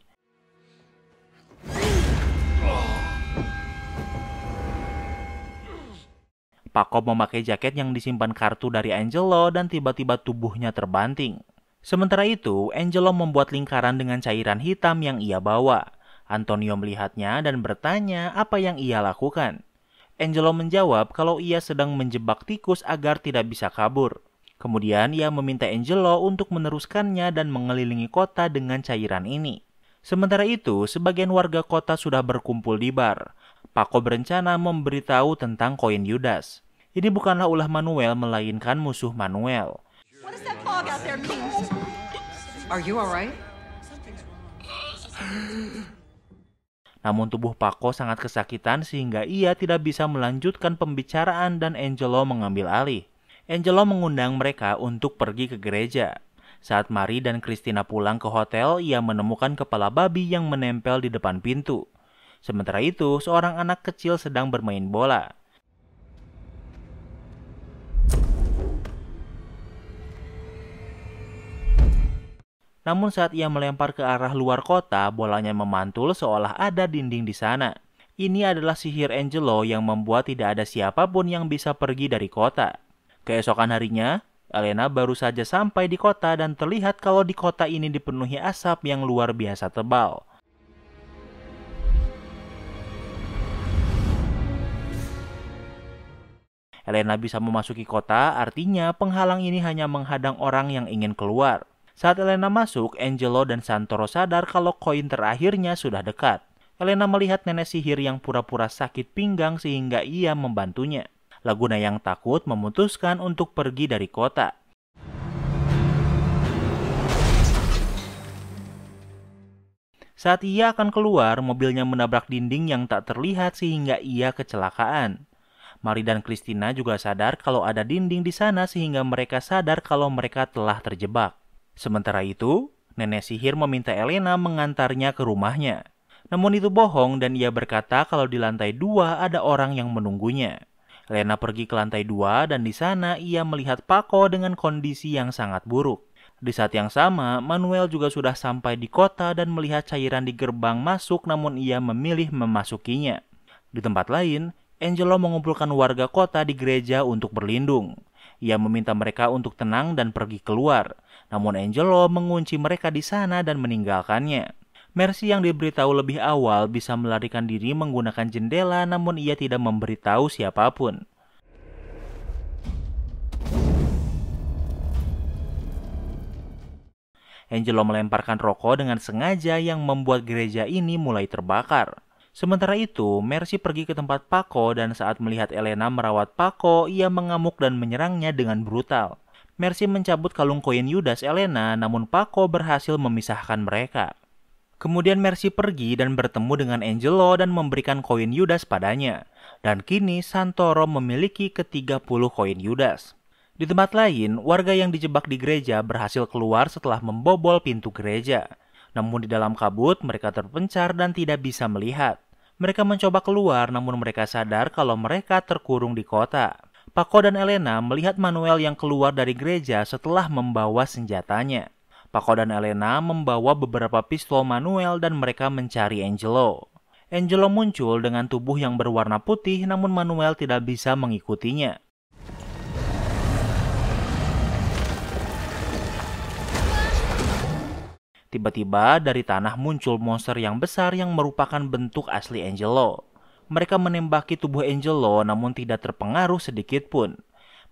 Paco memakai jaket yang disimpan kartu dari Angelo dan tiba-tiba tubuhnya terbanting. Sementara itu, Angelo membuat lingkaran dengan cairan hitam yang ia bawa. Antonio melihatnya dan bertanya apa yang ia lakukan. Angelo menjawab kalau ia sedang menjebak tikus agar tidak bisa kabur. Kemudian ia meminta Angelo untuk meneruskannya dan mengelilingi kota dengan cairan ini. Sementara itu, sebagian warga kota sudah berkumpul di bar. Paco berencana memberitahu tentang koin Yudas. Ini bukanlah ulah Manuel, melainkan musuh Manuel. What does that fog out there mean? Are you alright? Namun tubuh Paco sangat kesakitan sehingga ia tidak bisa melanjutkan pembicaraan dan Angelo mengambil alih. Angelo mengundang mereka untuk pergi ke gereja. Saat Mari dan Christina pulang ke hotel, ia menemukan kepala babi yang menempel di depan pintu. Sementara itu, seorang anak kecil sedang bermain bola. Namun saat ia melempar ke arah luar kota, bolanya memantul seolah ada dinding di sana. Ini adalah sihir Angelo yang membuat tidak ada siapapun yang bisa pergi dari kota. Keesokan harinya, Elena baru saja sampai di kota dan terlihat kalau di kota ini dipenuhi asap yang luar biasa tebal. Elena bisa memasuki kota, artinya penghalang ini hanya menghadang orang yang ingin keluar. Saat Elena masuk, Angelo dan Santoro sadar kalau koin terakhirnya sudah dekat. Elena melihat nenek sihir yang pura-pura sakit pinggang sehingga ia membantunya. Laguna yang takut memutuskan untuk pergi dari kota. Saat ia akan keluar, mobilnya menabrak dinding yang tak terlihat sehingga ia kecelakaan. Mari dan Christina juga sadar kalau ada dinding di sana sehingga mereka sadar kalau mereka telah terjebak. Sementara itu, nenek sihir meminta Elena mengantarnya ke rumahnya. Namun itu bohong dan ia berkata kalau di lantai 2 ada orang yang menunggunya. Elena pergi ke lantai 2 dan di sana ia melihat Paco dengan kondisi yang sangat buruk. Di saat yang sama, Manuel juga sudah sampai di kota dan melihat cairan di gerbang masuk namun ia memilih memasukinya. Di tempat lain, Angelo mengumpulkan warga kota di gereja untuk berlindung. Ia meminta mereka untuk tenang dan pergi keluar. Namun Angelo mengunci mereka di sana dan meninggalkannya. Mercy yang diberitahu lebih awal bisa melarikan diri menggunakan jendela namun ia tidak memberitahu siapapun. Angelo melemparkan rokok dengan sengaja yang membuat gereja ini mulai terbakar. Sementara itu, Mercy pergi ke tempat Paco dan saat melihat Elena merawat Paco, ia mengamuk dan menyerangnya dengan brutal. Mercy mencabut kalung koin Yudas Elena namun Paco berhasil memisahkan mereka. Kemudian Mercy pergi dan bertemu dengan Angelo dan memberikan koin Yudas padanya. Dan kini Santoro memiliki ke-30 koin Yudas. Di tempat lain, warga yang dijebak di gereja berhasil keluar setelah membobol pintu gereja. Namun di dalam kabut mereka terpencar dan tidak bisa melihat. Mereka mencoba keluar namun mereka sadar kalau mereka terkurung di kota. Paco dan Elena melihat Manuel yang keluar dari gereja setelah membawa senjatanya. Paco dan Elena membawa beberapa pistol Manuel dan mereka mencari Angelo. Angelo muncul dengan tubuh yang berwarna putih namun Manuel tidak bisa mengikutinya. Tiba-tiba dari tanah muncul monster yang besar yang merupakan bentuk asli Angelo. Mereka menembaki tubuh Angelo namun tidak terpengaruh sedikit pun.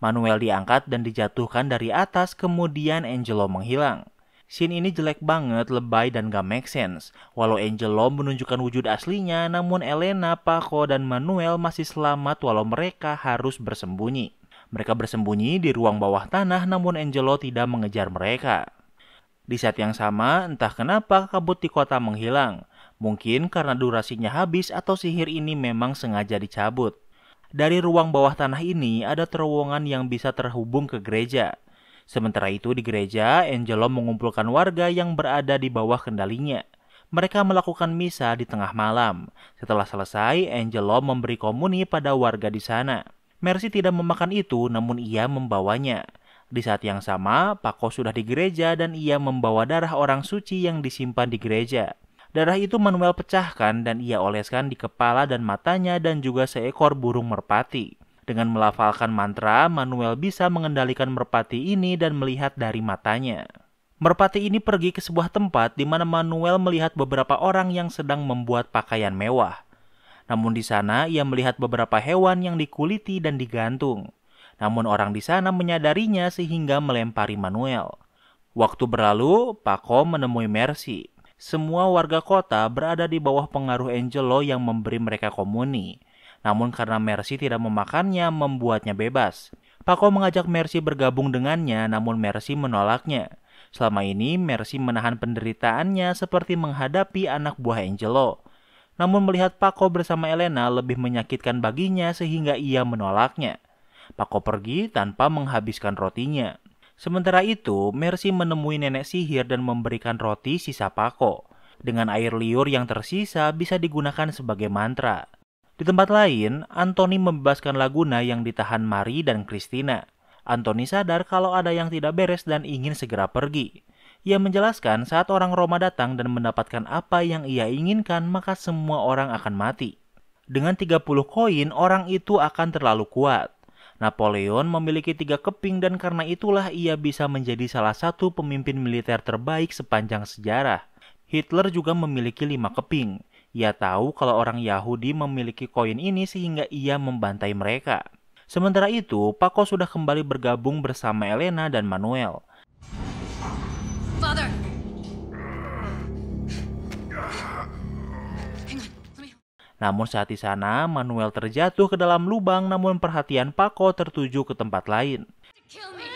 Manuel diangkat dan dijatuhkan dari atas kemudian Angelo menghilang. Scene ini jelek banget, lebay dan gak make sense. Walau Angelo menunjukkan wujud aslinya, namun Elena, Paco, dan Manuel masih selamat walau mereka harus bersembunyi. Mereka bersembunyi di ruang bawah tanah namun Angelo tidak mengejar mereka. Di saat yang sama, entah kenapa kabut di kota menghilang. Mungkin karena durasinya habis atau sihir ini memang sengaja dicabut. Dari ruang bawah tanah ini ada terowongan yang bisa terhubung ke gereja. Sementara itu di gereja, Angelo mengumpulkan warga yang berada di bawah kendalinya. Mereka melakukan misa di tengah malam. Setelah selesai, Angelo memberi komuni pada warga di sana. Mercy tidak memakan itu, namun ia membawanya. Di saat yang sama, Paco sudah di gereja dan ia membawa darah orang suci yang disimpan di gereja. Darah itu Manuel pecahkan dan ia oleskan di kepala dan matanya dan juga seekor burung merpati. Dengan melafalkan mantra, Manuel bisa mengendalikan merpati ini dan melihat dari matanya. Merpati ini pergi ke sebuah tempat di mana Manuel melihat beberapa orang yang sedang membuat pakaian mewah. Namun di sana ia melihat beberapa hewan yang dikuliti dan digantung. Namun orang di sana menyadarinya sehingga melempari Manuel. Waktu berlalu, Paco menemui Mercy. Semua warga kota berada di bawah pengaruh Angelo yang memberi mereka komuni. Namun karena Mercy tidak memakannya, membuatnya bebas. Paco mengajak Mercy bergabung dengannya, namun Mercy menolaknya. Selama ini, Mercy menahan penderitaannya seperti menghadapi anak buah Angelo. Namun melihat Paco bersama Elena lebih menyakitkan baginya sehingga ia menolaknya. Paco pergi tanpa menghabiskan rotinya. Sementara itu, Mercy menemui nenek sihir dan memberikan roti sisa Paco. Dengan air liur yang tersisa bisa digunakan sebagai mantra. Di tempat lain, Anthony membebaskan Laguna yang ditahan Mary dan Christina. Anthony sadar kalau ada yang tidak beres dan ingin segera pergi. Ia menjelaskan saat orang Roma datang dan mendapatkan apa yang ia inginkan, maka semua orang akan mati. Dengan 30 koin, orang itu akan terlalu kuat. Napoleon memiliki 3 keping dan karena itulah ia bisa menjadi salah satu pemimpin militer terbaik sepanjang sejarah. Hitler juga memiliki 5 keping. Ia tahu kalau orang Yahudi memiliki koin ini sehingga ia membantai mereka. Sementara itu, Paco sudah kembali bergabung bersama Elena dan Manuel. Father! Namun saat di sana, Manuel terjatuh ke dalam lubang namun perhatian Paco tertuju ke tempat lain. Kill me!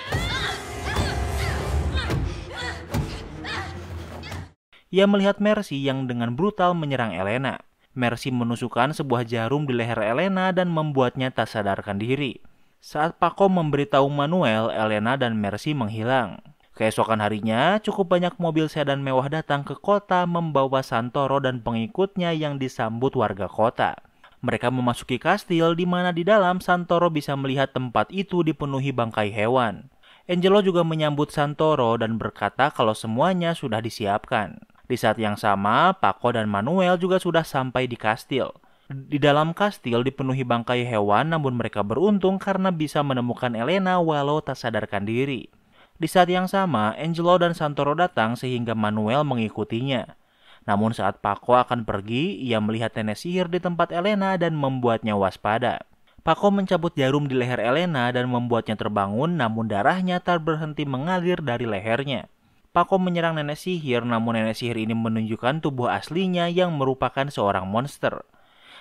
Ia melihat Mercy yang dengan brutal menyerang Elena. Mercy menusukkan sebuah jarum di leher Elena dan membuatnya tak sadarkan diri. Saat Paco memberitahu Manuel, Elena dan Mercy menghilang. Keesokan harinya, cukup banyak mobil sedan mewah datang ke kota membawa Santoro dan pengikutnya yang disambut warga kota. Mereka memasuki kastil di mana di dalam Santoro bisa melihat tempat itu dipenuhi bangkai hewan. Angelo juga menyambut Santoro dan berkata kalau semuanya sudah disiapkan. Di saat yang sama, Paco dan Manuel juga sudah sampai di kastil. Di dalam kastil dipenuhi bangkai hewan namun mereka beruntung karena bisa menemukan Elena walau tak sadarkan diri. Di saat yang sama, Angelo dan Santoro datang sehingga Manuel mengikutinya. Namun saat Paco akan pergi, ia melihat nenek sihir di tempat Elena dan membuatnya waspada. Paco mencabut jarum di leher Elena dan membuatnya terbangun namun darahnya tak berhenti mengalir dari lehernya. Paco menyerang nenek sihir namun nenek sihir ini menunjukkan tubuh aslinya yang merupakan seorang monster.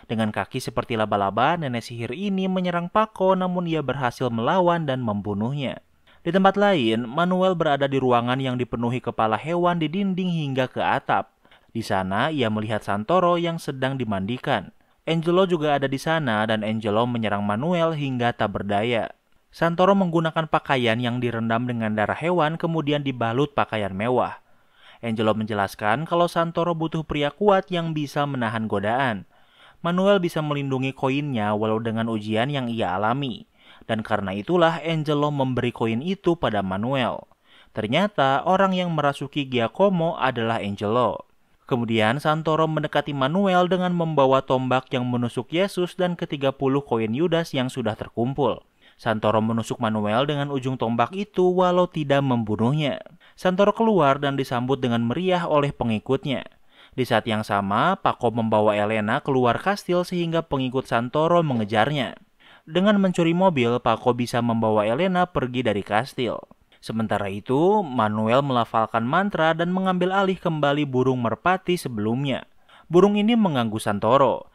Dengan kaki seperti laba-laba, nenek sihir ini menyerang Paco namun ia berhasil melawan dan membunuhnya. Di tempat lain, Manuel berada di ruangan yang dipenuhi kepala hewan di dinding hingga ke atap. Di sana, ia melihat Santoro yang sedang dimandikan. Angelo juga ada di sana dan Angelo menyerang Manuel hingga tak berdaya. Santoro menggunakan pakaian yang direndam dengan darah hewan kemudian dibalut pakaian mewah. Angelo menjelaskan kalau Santoro butuh pria kuat yang bisa menahan godaan. Manuel bisa melindungi koinnya walau dengan ujian yang ia alami. Dan karena itulah Angelo memberi koin itu pada Manuel. Ternyata orang yang merasuki Giacomo adalah Angelo. Kemudian Santoro mendekati Manuel dengan membawa tombak yang menusuk Yesus dan ke-30 koin Yudas yang sudah terkumpul. Santoro menusuk Manuel dengan ujung tombak itu walau tidak membunuhnya. Santoro keluar dan disambut dengan meriah oleh pengikutnya. Di saat yang sama, Paco membawa Elena keluar kastil sehingga pengikut Santoro mengejarnya. Dengan mencuri mobil, Paco bisa membawa Elena pergi dari kastil. Sementara itu, Manuel melafalkan mantra dan mengambil alih kembali burung merpati sebelumnya. Burung ini mengganggu Santoro.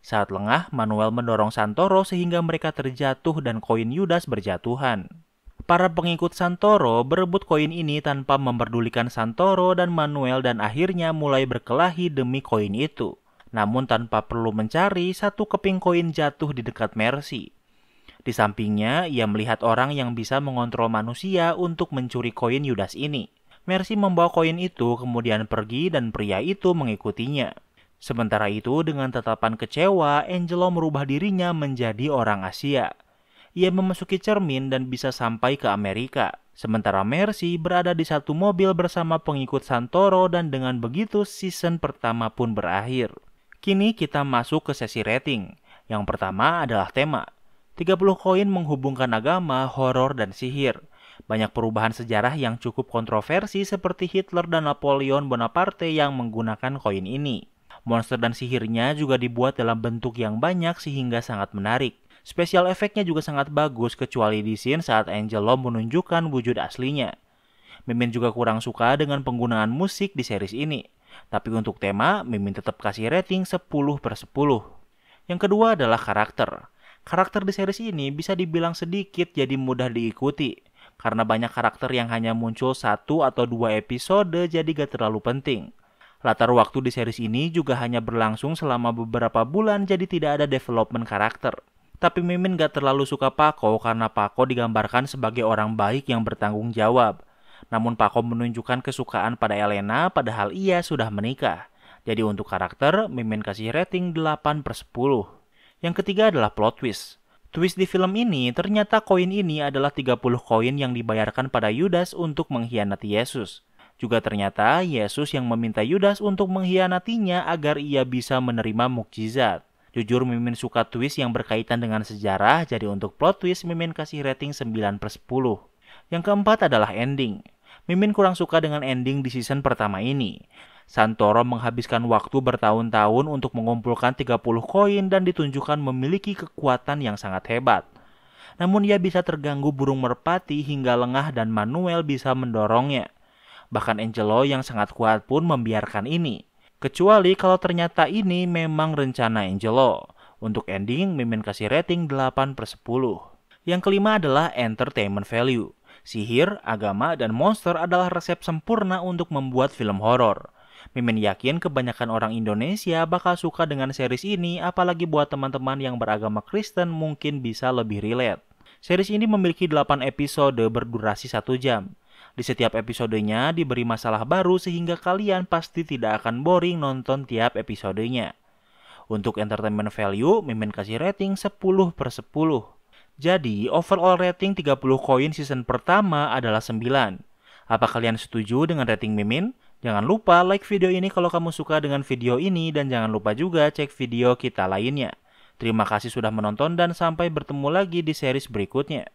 Saat lengah, Manuel mendorong Santoro sehingga mereka terjatuh dan koin Yudas berjatuhan. Para pengikut Santoro berebut koin ini tanpa memperdulikan Santoro dan Manuel dan akhirnya mulai berkelahi demi koin itu. Namun tanpa perlu mencari, 1 keping koin jatuh di dekat Mercy. Di sampingnya, ia melihat orang yang bisa mengontrol manusia untuk mencuri koin Yudas ini. Mercy membawa koin itu kemudian pergi dan pria itu mengikutinya. Sementara itu, dengan tatapan kecewa, Angelo merubah dirinya menjadi orang Asia. Ia memasuki cermin dan bisa sampai ke Amerika. Sementara Mercy berada di satu mobil bersama pengikut Santoro dan dengan begitu season pertama pun berakhir. Kini kita masuk ke sesi rating. Yang pertama adalah tema. 30 koin menghubungkan agama, horor, dan sihir. Banyak perubahan sejarah yang cukup kontroversi seperti Hitler dan Napoleon Bonaparte yang menggunakan koin ini. Monster dan sihirnya juga dibuat dalam bentuk yang banyak sehingga sangat menarik. Spesial efeknya juga sangat bagus kecuali di scene saat Angelo menunjukkan wujud aslinya. Mimin juga kurang suka dengan penggunaan musik di series ini. Tapi untuk tema, Mimin tetap kasih rating 10/10. Yang kedua adalah karakter. Karakter di series ini bisa dibilang sedikit jadi mudah diikuti. Karena banyak karakter yang hanya muncul 1 atau 2 episode jadi gak terlalu penting. Latar waktu di series ini juga hanya berlangsung selama beberapa bulan, jadi tidak ada development karakter. Tapi Mimin gak terlalu suka Paco karena Paco digambarkan sebagai orang baik yang bertanggung jawab. Namun Paco menunjukkan kesukaan pada Elena padahal ia sudah menikah. Jadi untuk karakter, Mimin kasih rating 8/10. Yang ketiga adalah plot twist. Twist di film ini, ternyata koin ini adalah 30 koin yang dibayarkan pada Yudas untuk mengkhianati Yesus. Juga ternyata Yesus yang meminta Yudas untuk mengkhianatinya agar ia bisa menerima mukjizat. Jujur Mimin suka twist yang berkaitan dengan sejarah, jadi untuk plot twist Mimin kasih rating 9/10. Yang keempat adalah ending. Mimin kurang suka dengan ending di season pertama ini. Santoro menghabiskan waktu bertahun-tahun untuk mengumpulkan 30 koin dan ditunjukkan memiliki kekuatan yang sangat hebat. Namun ia bisa terganggu burung merpati hingga lengah dan Manuel bisa mendorongnya. Bahkan Angelo yang sangat kuat pun membiarkan ini. Kecuali kalau ternyata ini memang rencana Angelo. Untuk ending, Mimin kasih rating 8/10. Yang kelima adalah entertainment value. Sihir, agama, dan monster adalah resep sempurna untuk membuat film horor. Mimin yakin kebanyakan orang Indonesia bakal suka dengan series ini, apalagi buat teman-teman yang beragama Kristen mungkin bisa lebih relate. Series ini memiliki 8 episode berdurasi 1 jam. Di setiap episodenya diberi masalah baru sehingga kalian pasti tidak akan boring nonton tiap episodenya. Untuk entertainment value, Mimin kasih rating 10/10. Jadi, overall rating 30 koin season pertama adalah 9. Apa kalian setuju dengan rating Mimin? Jangan lupa like video ini kalau kamu suka dengan video ini dan jangan lupa juga cek video kita lainnya. Terima kasih sudah menonton dan sampai bertemu lagi di series berikutnya.